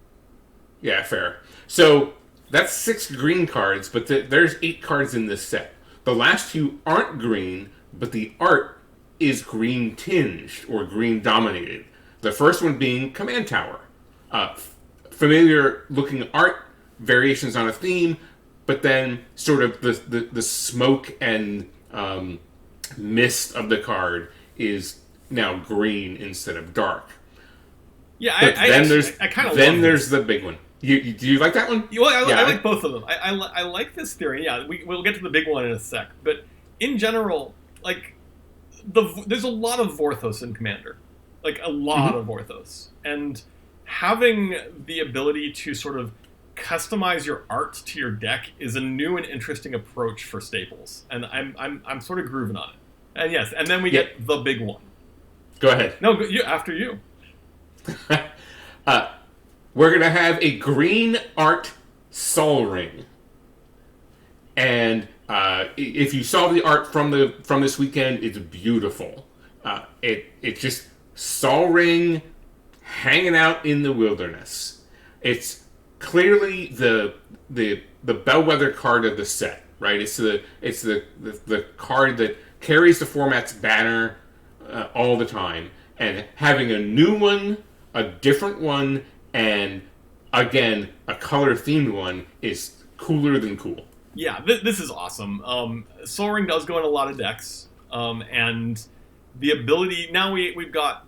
Yeah, fair. So that's 6 green cards, but there's 8 cards in this set. The last 2 aren't green, but the art is green tinged or green dominated. The first one being Command Tower. Familiar looking art, variations on a theme, but then sort of the smoke and mist of the card is now green instead of dark. Yeah, I kind of. Then there's the big one. Do you like that one? Well, I like both of them. I like this theory. Yeah, we'll get to the big one in a sec. But in general, like there's a lot of Vorthos in Commander, like a lot of Vorthos, and having the ability to sort of customize your art to your deck is a new and interesting approach for staples, and I'm sort of grooving on it. And yes, and then we get the big one. Go ahead. No, after you. We're going to have a green art Sol Ring. And if you saw the art from this weekend, it's beautiful. It's just Sol Ring hanging out in the wilderness. It's clearly the bellwether card of the set, right? It's the card that carries the format's banner all the time. And having a new one, a different one, and again, a color-themed one is cooler than cool. Yeah, this is awesome. Sol Ring does go in a lot of decks, and the ability... Now we've got,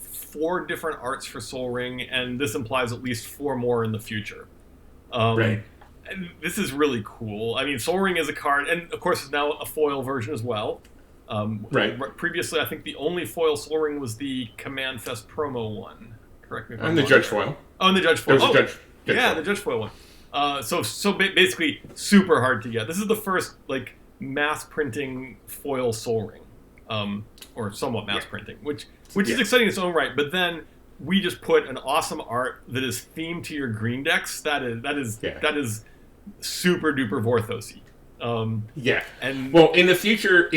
4 different arts for Sol Ring, and this implies at least 4 more in the future. Right. And this is really cool. I mean, Sol Ring is a card, and of course it's now a foil version as well. Right. Previously, I think the only foil Sol Ring was the Command Fest promo one. Correct me if I'm wrong. And the Judge foil. Oh, and the Judge foil. There's a Judge yeah, foil. the Judge foil one. So basically, super hard to get. This is the first mass printing foil Sol Ring, or somewhat mass printing, which is exciting in its own right. But then we just put an awesome art that is themed to your green decks. That is super duper Vorthosy. And well, in the future,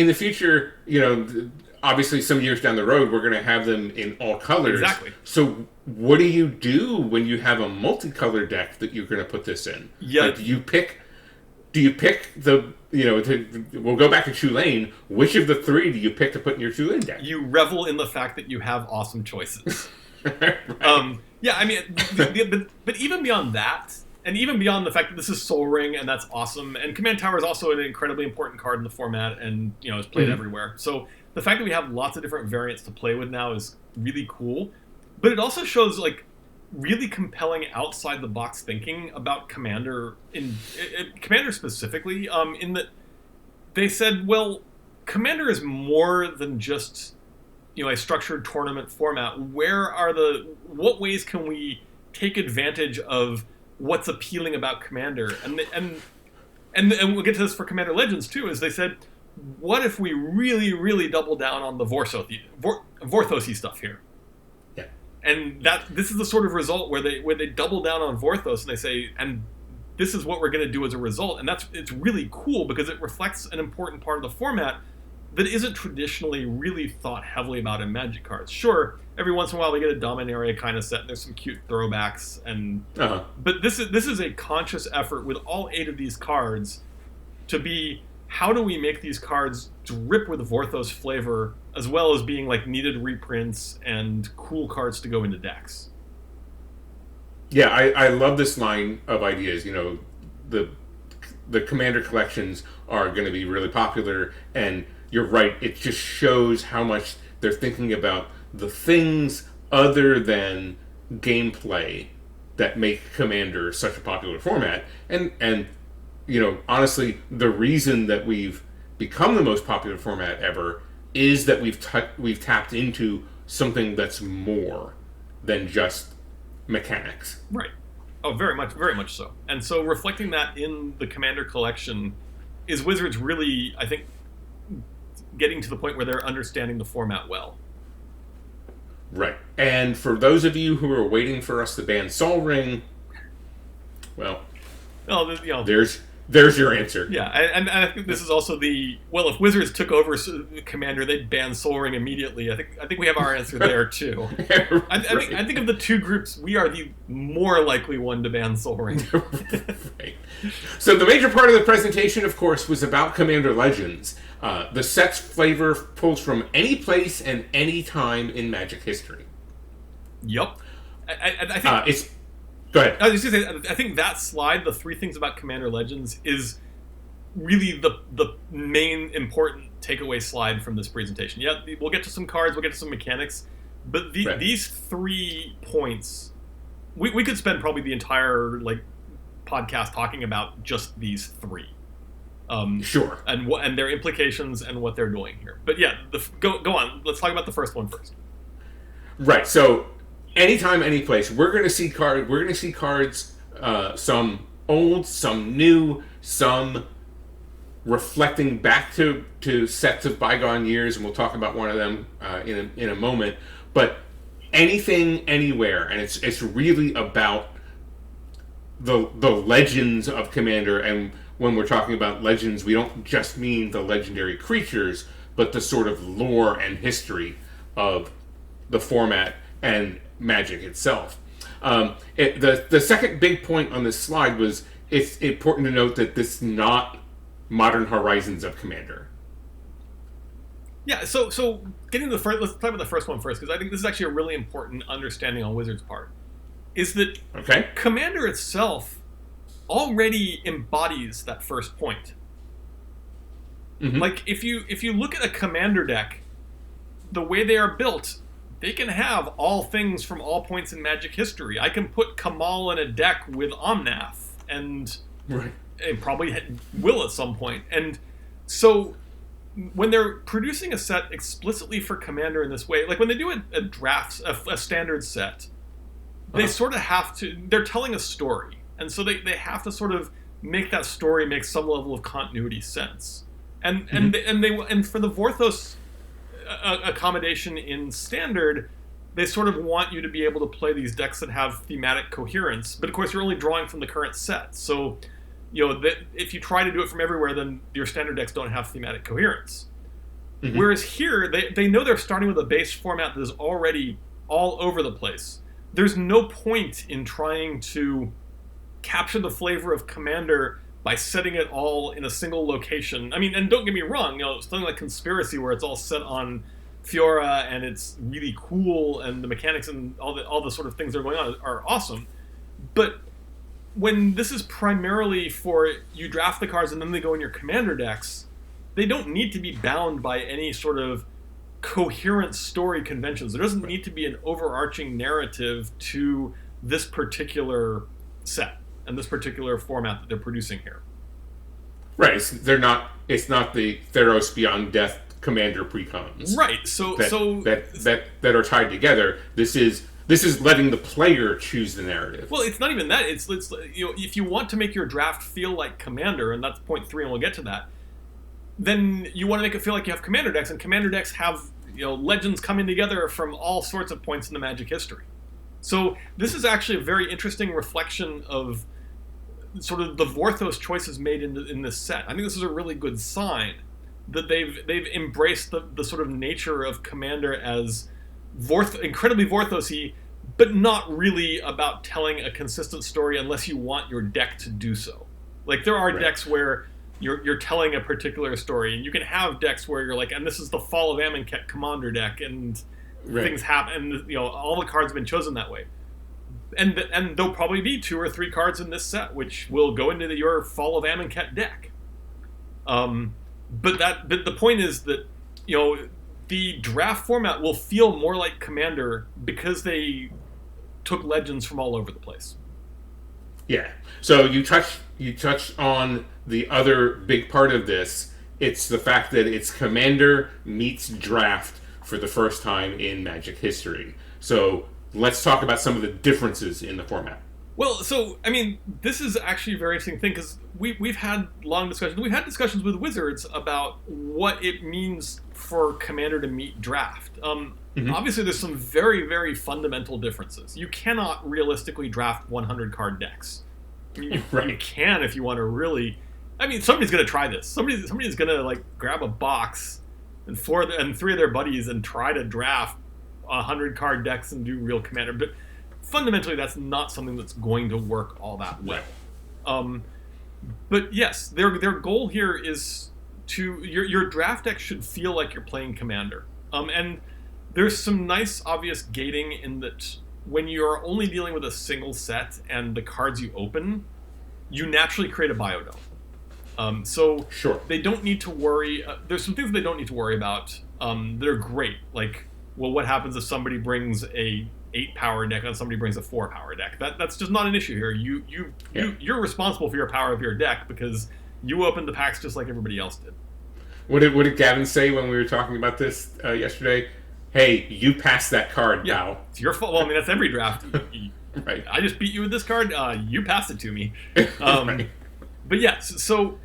obviously some years down the road, we're going to have them in all colors. Exactly. So what do you do when you have a multicolor deck that you're going to put this in? Yeah. Like, do you pick the, we'll go back to Tulane. Which of the 3 do you pick to put in your Tulane deck? You revel in the fact that you have awesome choices. Right. I mean, but even beyond that, and even beyond the fact that this is Sol Ring and that's awesome, and Command Tower is also an incredibly important card in the format and is played everywhere. So the fact that we have lots of different variants to play with now is really cool. But it also shows really compelling outside the box thinking about Commander Commander specifically. In that they said, well, Commander is more than just, a structured tournament format. What ways can we take advantage of what's appealing about Commander? And we'll get to this for Commander Legends too, is they said, what if we really, really double down on the Vorthosy stuff here? Yeah. And this is the sort of result where they double down on Vorthos and they say, and this is what we're going to do as a result. And it's really cool because it reflects an important part of the format that isn't traditionally really thought heavily about in Magic cards. Sure, every once in a while we get a Dominaria kind of set, and there's some cute throwbacks, but this is a conscious effort with all 8 of these cards to be, how do we make these cards drip with Vorthos flavor, as well as being like needed reprints and cool cards to go into decks. Yeah, I love this line of ideas. The Commander collections are going to be really popular, and you're right, it just shows how much they're thinking about the things other than gameplay that make Commander such a popular format. And honestly, the reason that we've become the most popular format ever is that we've tapped into something that's more than just mechanics. Right. Oh, very much so. And so reflecting that in the Commander collection is Wizards really, I think, getting to the point where they're understanding the format well. Right. And for those of you who are waiting for us to ban Sol Ring, well, there's your answer. Yeah, and I think this is also if Wizards took over Commander, they'd ban Sol Ring immediately. I think we have our answer there too. Right. I think of the two groups, we are the more likely one to ban Sol Ring. Right. So the major part of the presentation, of course, was about Commander Legends. The set's flavor pulls from any place and any time in Magic history. Yep. I think Go ahead. I was just going to say, I think that slide, the 3 things about Commander Legends, is really the main important takeaway slide from this presentation. Yeah, we'll get to some cards, we'll get to some mechanics, but these 3 points, we could spend probably the entire podcast talking about just these 3. Sure. And their implications and what they're doing here. But yeah, go on. Let's talk about the first one first. Right. So anytime, any place, we're going to see cards. Some old, some new, some reflecting back to sets of bygone years, and we'll talk about one of them in a moment. But anything, anywhere, and it's really about the legends of Commander. And when we're talking about legends, we don't just mean the legendary creatures, but the sort of lore and history of the format and Magic itself. The second big point on this slide was it's important to note that this is not modern horizons of Commander. Yeah, so getting to the first, let's talk about the first one first, because I think this is actually a really important understanding on Wizards' part. Is that Commander itself already embodies that first point. Mm-hmm. Like if you look at a Commander deck, the way they are built, they can have all things from all points in Magic history. I can put Kamal in a deck with Omnath, and probably will at some point. And so when they're producing a set explicitly for Commander in this way, like when they do a draft, a standard set, they sort of have to, they're telling a story. And so they have to sort of make that story make some level of continuity sense. And for the Vorthos accommodation in Standard, they sort of want you to be able to play these decks that have thematic coherence. But of course, you're only drawing from the current set. So, if you try to do it from everywhere, then your Standard decks don't have thematic coherence. Mm-hmm. Whereas here, they know they're starting with a base format that is already all over the place. There's no point in trying to capture the flavor of Commander by setting it all in a single location. I mean, and don't get me wrong, something like Conspiracy, where it's all set on Fiora and it's really cool, and the mechanics and all the sort of things that are going on are awesome. But when this is primarily for you draft the cards and then they go in your Commander decks, they don't need to be bound by any sort of coherent story conventions. There doesn't need to be an overarching narrative to this particular set and this particular format that they're producing here. Right. They're not it's not the Theros Beyond Death commander precons. Right. That are tied together. This is letting the player choose the narrative. Well, it's not even that. It's if you want to make your draft feel like Commander, and that's point 3, and we'll get to that, then you want to make it feel like you have Commander decks, and Commander decks have legends coming together from all sorts of points in the Magic history. So this is actually a very interesting reflection of sort of the Vorthos choices made in this set. I think this is a really good sign that they've embraced the sort of nature of Commander as incredibly Vorthos-y, but not really about telling a consistent story unless you want your deck to do so. Like, there are decks where you're telling a particular story, and you can have decks where you're like, and this is the Fall of Amonkhet Commander deck, and things happen, and all the cards have been chosen that way. And there'll probably be 2 or 3 cards in this set which will go into your Fall of Amonkhet deck. But the point is that the draft format will feel more like Commander because they took legends from all over the place. Yeah. So you touched on the other big part of this. It's the fact that it's Commander meets draft for the first time in Magic history. So let's talk about some of the differences in the format. Well, so, I mean, this is actually a very interesting thing, because we've had long discussions. We've had discussions with Wizards about what it means for Commander to meet draft. Obviously, there's some very, very fundamental differences. You cannot realistically draft 100-card decks. I mean, you can if you want to really... I mean, somebody's going to try this. Somebody's going to, grab a box and 3 of their buddies and try to draft 100-card decks and do real Commander. But fundamentally, that's not something that's going to work all that well. But yes, their goal here is to... Your draft deck should feel like you're playing Commander. And there's some nice, obvious gating in that when you're only dealing with a single set and the cards you open, you naturally create a biodome. They don't need to worry... there's some things they don't need to worry about that are great. Like, well, what happens if somebody brings a 8-power deck and somebody brings a 4-power deck? That's just not an issue here. You're responsible for your power of your deck because you opened the packs just like everybody else did. What did Gavin say when we were talking about this yesterday? Hey, you passed that card now. It's your fault. Well, I mean, that's every draft. Right. I just beat you with this card. You passed it to me. But yeah, so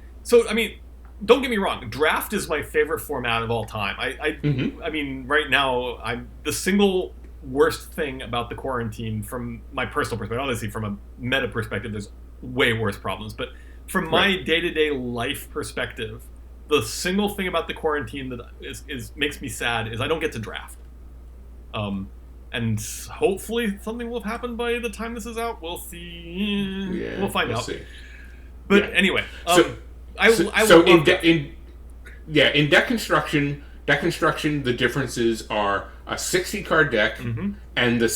I mean, don't get me wrong. Draft is my favorite format of all time. I mean, right now, the single worst thing about the quarantine, from my personal perspective, obviously from a meta perspective, there's way worse problems. But from my day-to-day life perspective, the single thing about the quarantine that makes me sad is I don't get to draft. And hopefully something will have happened by the time this is out. We'll see. Yeah, we'll find out. See. But anyway, in deck construction, the differences are a 60-card deck, and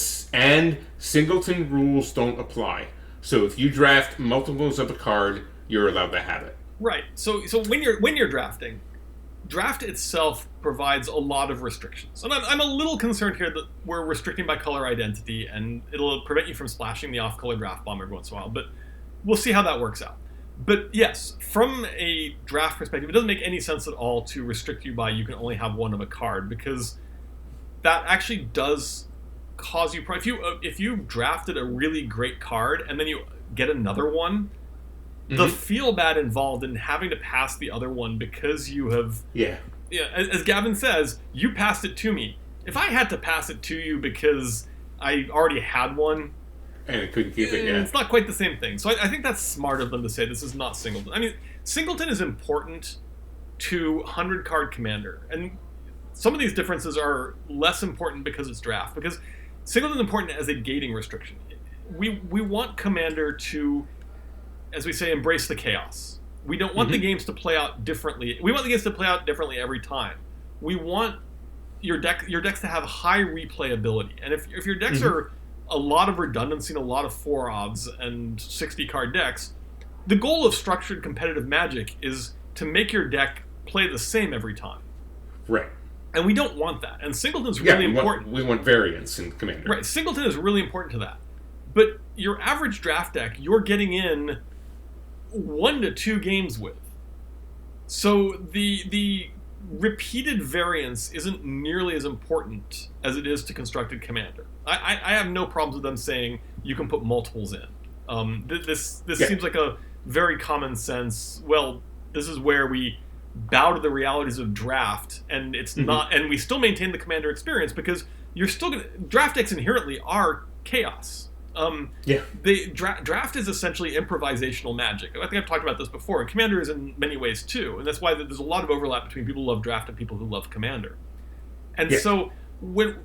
singleton rules don't apply. So if you draft multiples of a card, you're allowed to have it. Right. So when you're drafting, draft itself provides a lot of restrictions, and I'm a little concerned here that we're restricting by color identity, and it'll prevent you from splashing the off-color draft bomb every once in a while. But we'll see how that works out. But yes, from a draft perspective, it doesn't make any sense at all to restrict you by you can only have one of a card, because that actually does cause you... If you drafted a really great card and then you get another one, the feel bad involved in having to pass the other one because you have... Yeah, as Gavin says, you passed it to me. If I had to pass it to you because I already had one... And it couldn't keep it, It's not quite the same thing. So I think that's smart of them to say this is not Singleton. I mean, Singleton is important to 100-card Commander. And some of these differences are less important because it's draft. Because Singleton is important as a gating restriction. We want Commander to, as we say, embrace the chaos. We don't want the games to play out differently. We want the games to play out differently every time. We want your decks to have high replayability. And if your decks are a lot of redundancy and a lot of 4-odds and 60-card decks, the goal of structured competitive Magic is to make your deck play the same every time. Right. And we don't want that. And Singleton's really important. We want variance in Commander. Right. Singleton is really important to that. But your average draft deck, you're getting in 1 to 2 games with. So the repeated variance isn't nearly as important as it is to constructed commander. I have no problems with them saying you can put multiples in. This seems like a very common sense. Well, this is where we bow to the realities of draft, and it's not, and we still maintain the commander experience because you're still gonna, draft decks inherently are chaos. The draft is essentially improvisational magic. I think I've talked about this before, and commander is in many ways too, and that's why there's a lot of overlap between people who love draft and people who love commander. And so when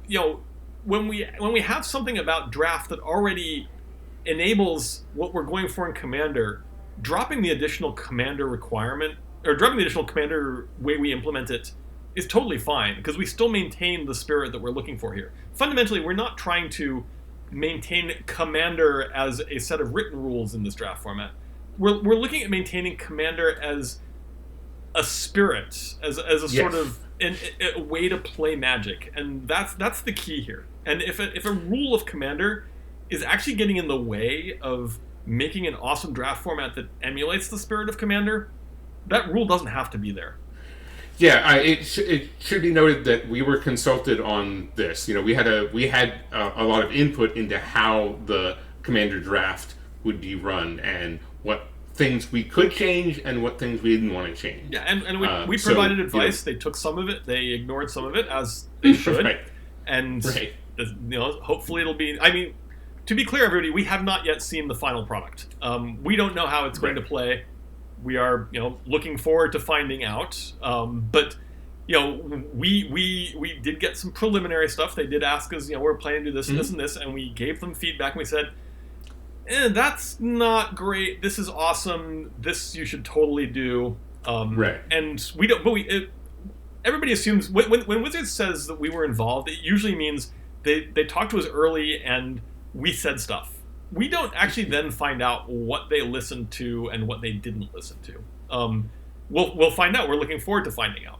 we have something about draft that already enables what we're going for in commander, dropping the additional commander requirement or dropping the additional commander way we implement it is totally fine because we still maintain the spirit that we're looking for here. Fundamentally, we're not trying to maintain commander as a set of written rules in this draft format. We're looking at maintaining commander as a spirit, as a sort of a way to play Magic, and that's the key here. And if a rule of commander is actually getting in the way of making an awesome draft format that emulates the spirit of commander, that rule doesn't have to be there. Yeah, it should be noted that we were consulted on this. We had a lot of input into how the commander draft would be run and what things we could change and what things we didn't want to change. Yeah, and we provided advice. They took some of it. They ignored some of it, as they should. Right. And hopefully it'll be. I mean, to be clear, everybody, we have not yet seen the final product. We don't know how it's going to play. We are, looking forward to finding out. But we did get some preliminary stuff. They did ask us, we're planning to do this, this, and this, and we gave them feedback. And we said, that's not great. This is awesome. This you should totally do. Right. And we don't. But everybody assumes when Wizards says that we were involved, it usually means they talked to us early and we said stuff. We don't actually then find out what they listened to and what they didn't listen to. We'll find out. We're looking forward to finding out.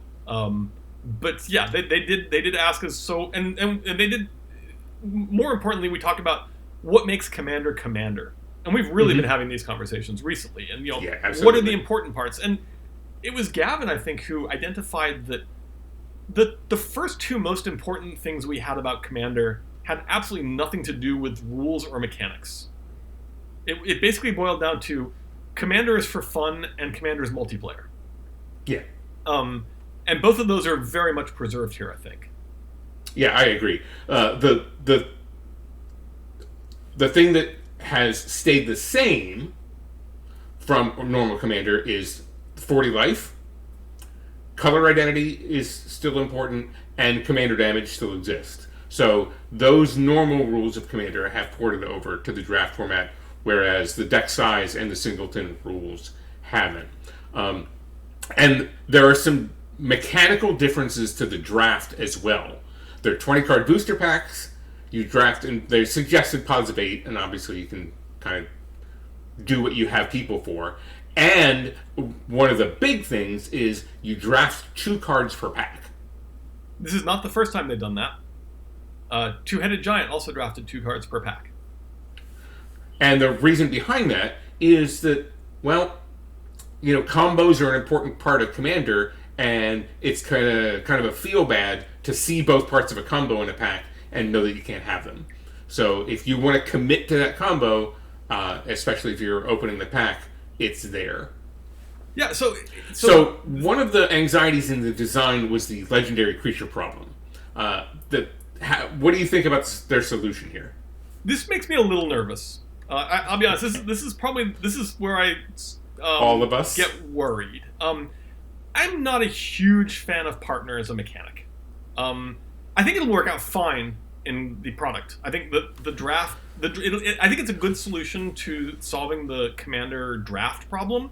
But yeah, they did ask us. So and they did. More importantly, we talked about what makes commander commander, and we've really been having these conversations recently. And what are the important parts? And it was Gavin, I think, who identified that the first two most important things we had about commander had absolutely nothing to do with rules or mechanics. It basically boiled down to commander is for fun and commander is multiplayer. Yeah. And both of those are very much preserved here, I think. Yeah, I agree. The thing that has stayed the same from normal commander is 40 life, color identity is still important, and commander damage still exists. So those normal rules of commander have ported over to the draft format, whereas the deck size and the singleton rules haven't. And there are some mechanical differences to the draft as well. There are 20-card booster packs. You draft, and they're suggested pods of 8, and obviously you can kind of do what you have people for. And one of the big things is you draft 2 cards per pack. This is not the first time they've done that. Two-Headed Giant also drafted 2 cards per pack. And the reason behind that is that, combos are an important part of Commander, and it's kind of a feel bad to see both parts of a combo in a pack and know that you can't have them. So if you want to commit to that combo, especially if you're opening the pack, it's there. Yeah, so one of the anxieties in the design was the legendary creature problem. What do you think about their solution here? This makes me a little nervous. I'll be honest. This is where I all of us get worried. I'm not a huge fan of partner as a mechanic. I think it'll work out fine in the product. I think the draft. I think it's a good solution to solving the commander draft problem.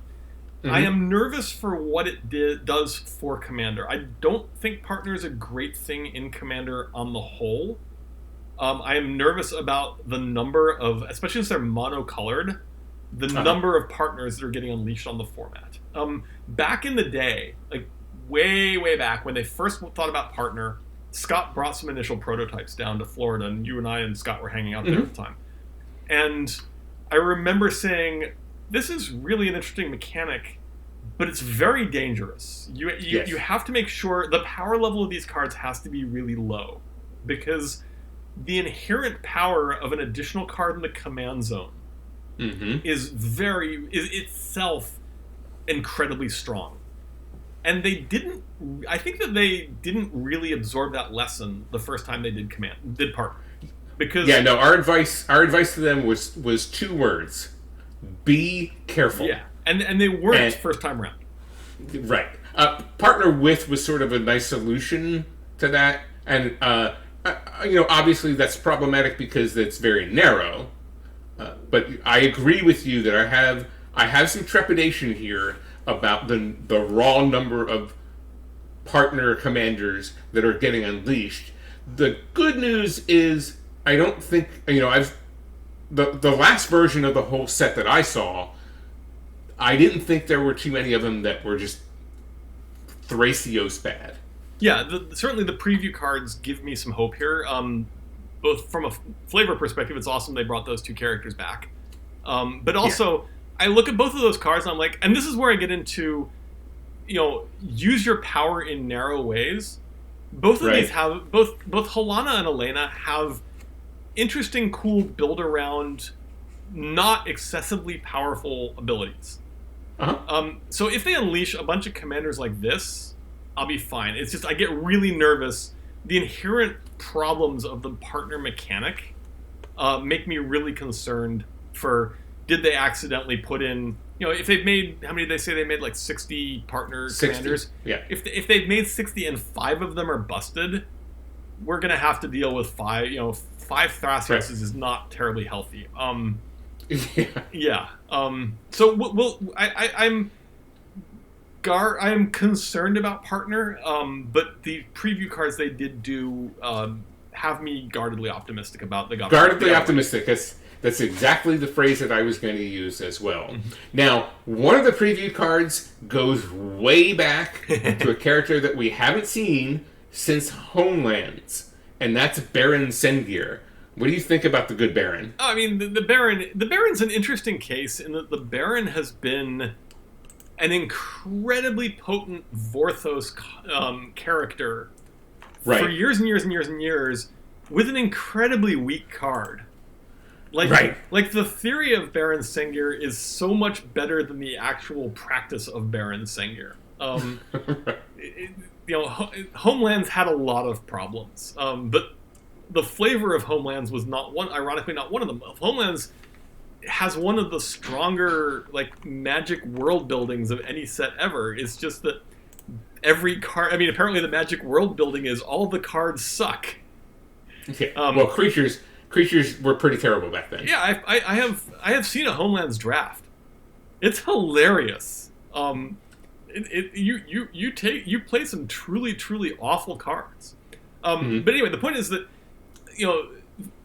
I am nervous for what it does for commander. I don't think partner is a great thing in commander on the whole. I am nervous about the number of, especially since they're monocolored, the number of partners that are getting unleashed on the format. Back in the day, like way back when they first thought about partner, Scott brought some initial prototypes down to Florida, and you and I and Scott were hanging out there at the time. And I remember saying, this is really an interesting mechanic, but it's very dangerous. You have to make sure the power level of these cards has to be really low, because the inherent power of an additional card in the command zone is itself incredibly strong. And I think that they didn't really absorb that lesson the first time they did partner. Because our advice to them was 2 words: be careful. Yeah, and they weren't first time around. Right. Partner with was sort of a nice solution to that, and obviously that's problematic because it's very narrow. But I agree with you that I have some trepidation here about the raw number of partner commanders that are getting unleashed. The good news is I don't think the last version of the whole set that I saw, I didn't think there were too many of them that were just Thrasios bad. Yeah, certainly the preview cards give me some hope here. Both from a flavor perspective, it's awesome they brought those 2 characters back. But also, I look at both of those cards and I'm like, and this is where I get into, use your power in narrow ways. Both of these have, both Helana and Elena have interesting, cool build-around, not excessively powerful abilities. So if they unleash a bunch of commanders like this, I'll be fine. It's just I get really nervous. The inherent problems of the partner mechanic make me really concerned for, did they accidentally put in, if they've made, how many did they say they made, like 60 partner 60. commanders? Yeah. If they've made 60 and 5 of them are busted, we're going to have to deal with 5, 5 Thrasios is not terribly healthy. So I'm concerned about partner, but the preview cards they did do have me guardedly optimistic about the government. Guardedly optimistic. That's exactly the phrase that I was going to use as well. Now, one of the preview cards goes way back to a character that we haven't seen since Homelands, and that's Baron Sengir. What do you think about the good Baron? Oh, I mean, the Baron's an interesting case in that the Baron has been an incredibly potent Vorthos character for years and years and years and years, with an incredibly weak card. Like the theory of Baron Sengir is so much better than the actual practice of Baron Sengir. Homelands had a lot of problems, but the flavor of Homelands was ironically not one of them. Homelands has one of the stronger magic world buildings of any set ever. It's just that every card, apparently the magic world building is all the cards suck. Well, creatures were pretty terrible back then. Yeah, I have seen a Homelands draft. It's hilarious. You play some truly awful cards. But anyway, the point is that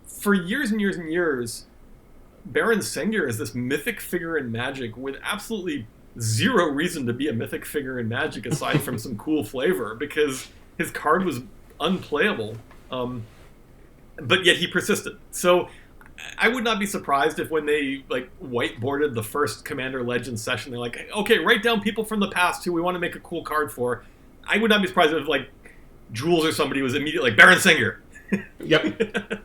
for years and years and years, Baron Sengir is this mythic figure in Magic with absolutely zero reason to be a mythic figure in Magic aside from some cool flavor, because his card was unplayable. But yet he persisted. So I would not be surprised if when they whiteboarded the first Commander Legends session, they're like, okay, write down people from the past who we want to make a cool card for. I would not be surprised if Jules or somebody was immediately Baron Sengir. Yep.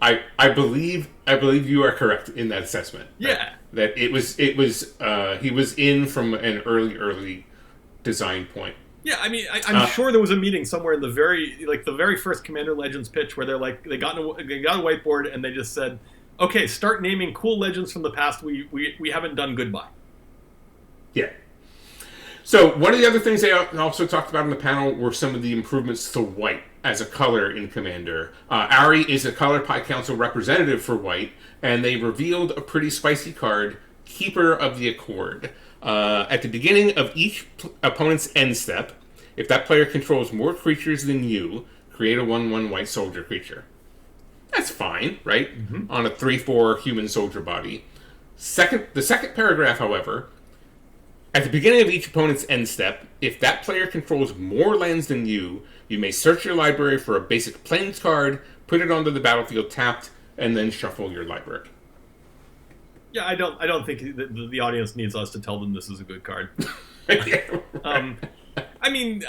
I believe you are correct in that assessment. Yeah. That it was he was in from an early design point. Yeah, I'm sure there was a meeting somewhere in the very first Commander Legends pitch where they got a whiteboard and they just said, okay, start naming cool legends from the past we haven't done goodbye. Yeah. So one of the other things they also talked about in the panel were some of the improvements to white as a color in Commander. Ari is a Color Pie Council representative for white, and they revealed a pretty spicy card, Keeper of the Accord. At the beginning of each opponent's end step, if that player controls more creatures than you, create a 1/1 white soldier creature. That's fine, right? Mm-hmm. On a 3/4 human soldier body. The second paragraph, however, at the beginning of each opponent's end step, if that player controls more lands than you may search your library for a basic plains card, put it onto the battlefield tapped, and then shuffle your library. Yeah, I don't think the audience needs us to tell them this is a good card. Yeah, Um, I mean,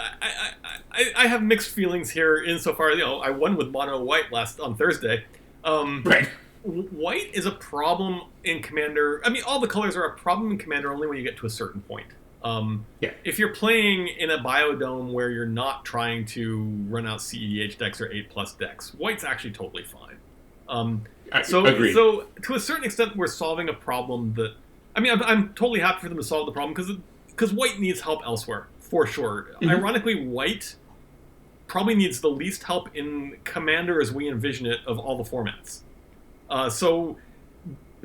I have mixed feelings here insofar, I won with mono white on Thursday. right. White is a problem in Commander. I mean, all the colors are a problem in Commander only when you get to a certain point. Yeah. If you're playing in a biodome where you're not trying to run out CEDH decks or 8+ decks, white's actually totally fine. Agreed. So to a certain extent, we're solving a problem that... I mean, I'm totally happy for them to solve the problem because white needs help elsewhere, for sure. Mm-hmm. Ironically, white probably needs the least help in Commander as we envision it of all the formats. So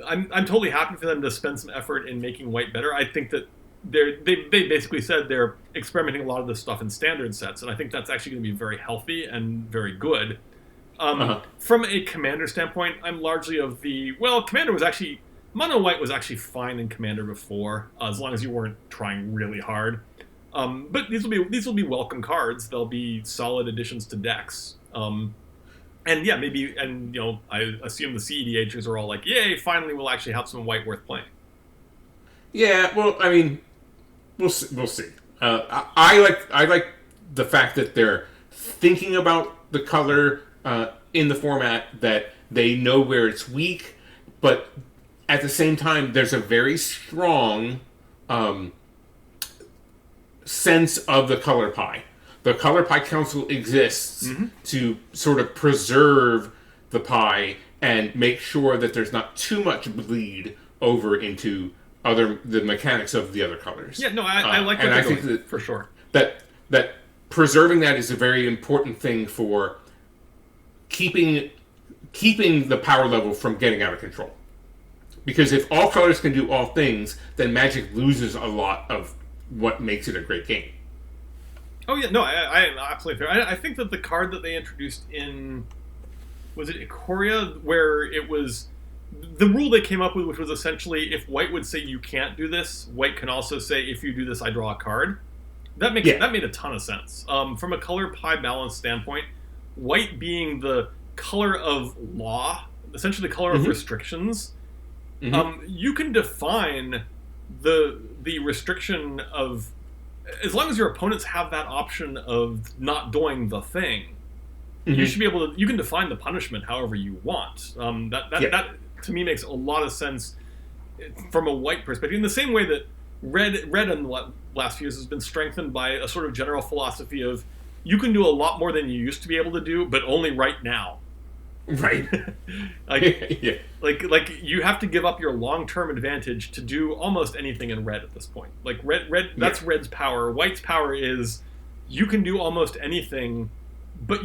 I'm totally happy for them to spend some effort in making white better. I think that they basically said they're experimenting a lot of this stuff in standard sets, and I think that's actually going to be very healthy and very good. From a Commander standpoint, I'm largely of Commander was actually... Mono white was actually fine in Commander before, as long as you weren't trying really hard. But these will be welcome cards. They'll be solid additions to decks. And yeah, maybe, and I assume the CEDHers are all like, yay, finally we'll actually have some white worth playing. Yeah, well, I mean, we'll see. I like the fact that they're thinking about the color in the format, that they know where it's weak, but at the same time, there's a very strong sense of the color pie. The Color Pie Council exists to sort of preserve the pie and make sure that there's not too much bleed over into the mechanics of the other colors. Yeah, no, I like that. And I think that for sure that preserving that is a very important thing for keeping the power level from getting out of control. Because if all colors can do all things, then Magic loses a lot of what makes it a great game. Oh yeah, no, I absolutely fair. I think that the card that they introduced was it Ikoria, where it was the rule they came up with, which was essentially if white would say you can't do this, white can also say if you do this, I draw a card. That made a ton of sense. From a color pie balance standpoint, white being the color of law, essentially the color of restrictions, you can define the restriction of, as long as your opponents have that option of not doing the thing, you should be able to. You can define the punishment however you want. That to me makes a lot of sense from a white perspective. In the same way that red in the last few years has been strengthened by a sort of general philosophy of you can do a lot more than you used to be able to do, but only right now. Right. like you have to give up your long-term advantage to do almost anything in red at this point. Like red that's red's power. White's power is you can do almost anything, but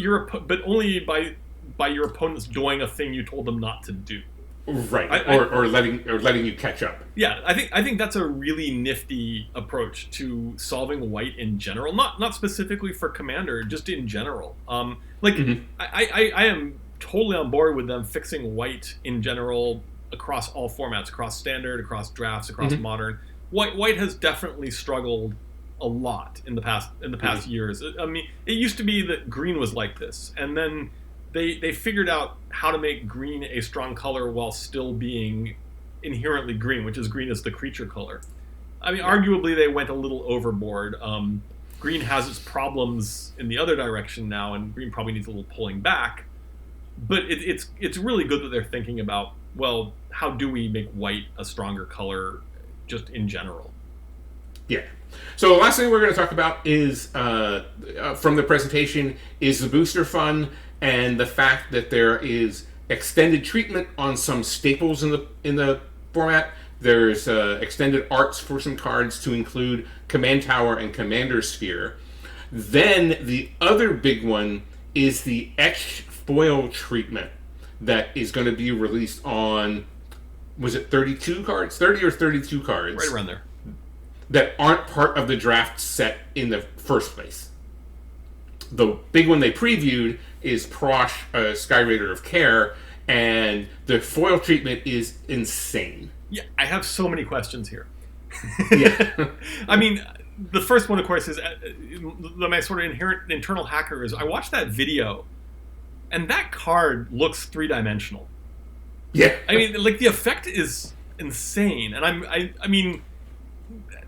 only by your opponents doing a thing you told them not to do. Right. Or letting you catch up. Yeah, I think that's a really nifty approach to solving white in general. Not specifically for Commander, just in general. I am totally on board with them fixing white in general across all formats, across standard, across drafts, across modern. White has definitely struggled a lot in the past years. I mean, it used to be that green was like this, and then they figured out how to make green a strong color while still being inherently green, which is green as the creature color. I mean, arguably they went a little overboard. Green has its problems in the other direction now, and green probably needs a little pulling back. But it's really good that they're thinking about, well, how do we make white a stronger color just in general? Yeah. So the last thing we're going to talk about is from the presentation is the booster fund and the fact that there is extended treatment on some staples in the format. There's extended arts for some cards to include Command Tower and Commander Sphere. Then the other big one is the etched foil treatment that is going to be released on, was it 32 cards? 30 or 32 cards. Right around there. That aren't part of the draft set in the first place. The big one they previewed is Prosh, Sky Raider of Care, and the foil treatment is insane. Yeah, I have so many questions here. Yeah. I mean, the first one, of course, is my sort of inherent internal hacker is I watched that video, and that card looks three-dimensional. Yeah. I mean, like, the effect is insane. And I mean,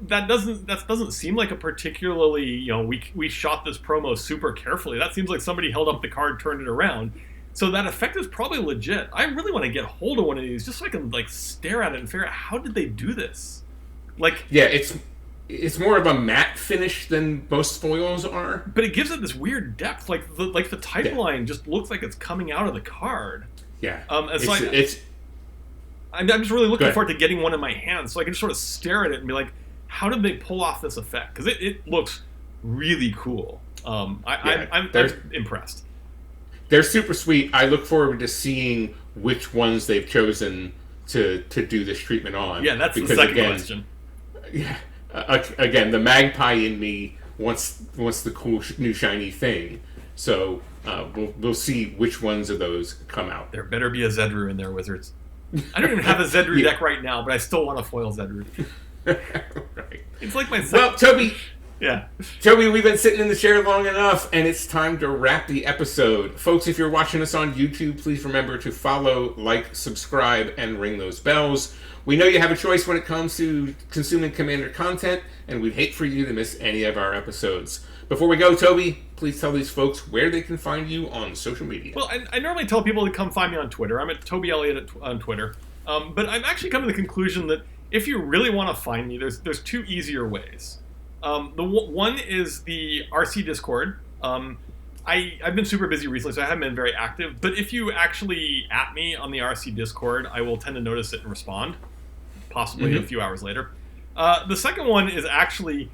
that doesn't seem like a particularly, we shot this promo super carefully. That seems like somebody held up the card, turned it around. So that effect is probably legit. I really want to get hold of one of these just so I can like stare at it and figure out how did they do this. Like, yeah, it's more of a matte finish than most foils are, but it gives it this weird depth. Like the type line just looks like it's coming out of the card. Yeah, I'm just really looking forward to getting one in my hand so I can just sort of stare at it and be like, how did they pull off this effect? Because it looks really cool. I'm impressed. They're super sweet. I look forward to seeing which ones they've chosen to do this treatment on. Yeah, that's the second question. Yeah, again, the magpie in me wants the cool new shiny thing. So we'll see which ones of those come out. There better be a Zedru in there, Wizards. I don't even have a Zedru deck right now, but I still want to foil Zedru. Right. It's like my Well, Toby. Yeah. Toby, we've been sitting in the chair long enough, and it's time to wrap the episode. Folks, if you're watching us on YouTube, please remember to follow, like, subscribe, and ring those bells. We know you have a choice when it comes to consuming Commander content, and we'd hate for you to miss any of our episodes. Before we go, Toby, please tell these folks where they can find you on social media. Well, I normally tell people to come find me on Twitter. I'm at Toby Elliot on Twitter. But I've actually come to the conclusion that if you really want to find me, there's two easier ways. The one is the RC Discord. I've been super busy recently, so I haven't been very active. But if you actually at me on the RC Discord, I will tend to notice it and respond, possibly a few hours later. The second one is actually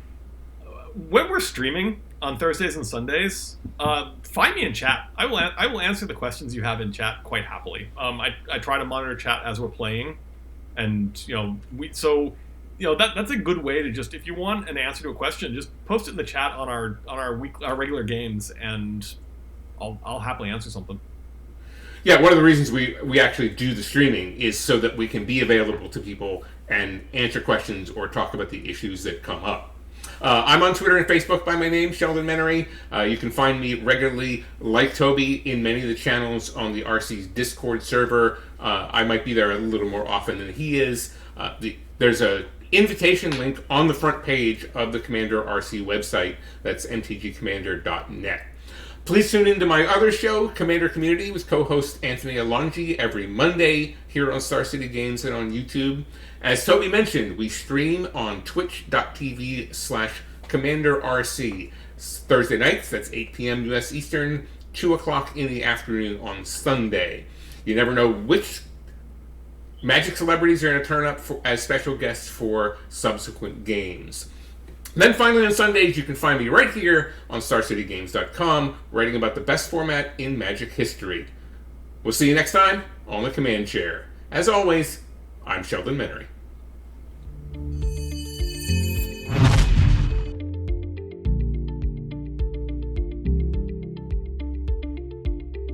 when we're streaming on Thursdays and Sundays. Find me in chat. I will answer the questions you have in chat quite happily. I try to monitor chat as we're playing, and that's a good way to just, if you want an answer to a question, just post it in the chat on our regular games, and I'll happily answer something. Yeah, one of the reasons we actually do the streaming is so that we can be available to people and answer questions or talk about the issues that come up. I'm on Twitter and Facebook by my name, Sheldon Menery. You can find me regularly, like Toby, in many of the channels on the RC's Discord server. I might be there a little more often than he is. There's a invitation link on the front page of the Commander RC website. That's mtgcommander.net. Please tune into my other show, Commander Community, with co-host Anthony Alongi every Monday here on Star City Games and on YouTube. As Toby mentioned, we stream on twitch.tv/CommanderRC. Thursday nights, that's 8 p.m. U.S. Eastern, 2 o'clock in the afternoon on Sunday. You never know which Magic celebrities are going to turn up as special guests for subsequent games. Then finally on Sundays, you can find me right here on StarCityGames.com, writing about the best format in Magic history. We'll see you next time on the Command Chair. As always, I'm Sheldon Menery.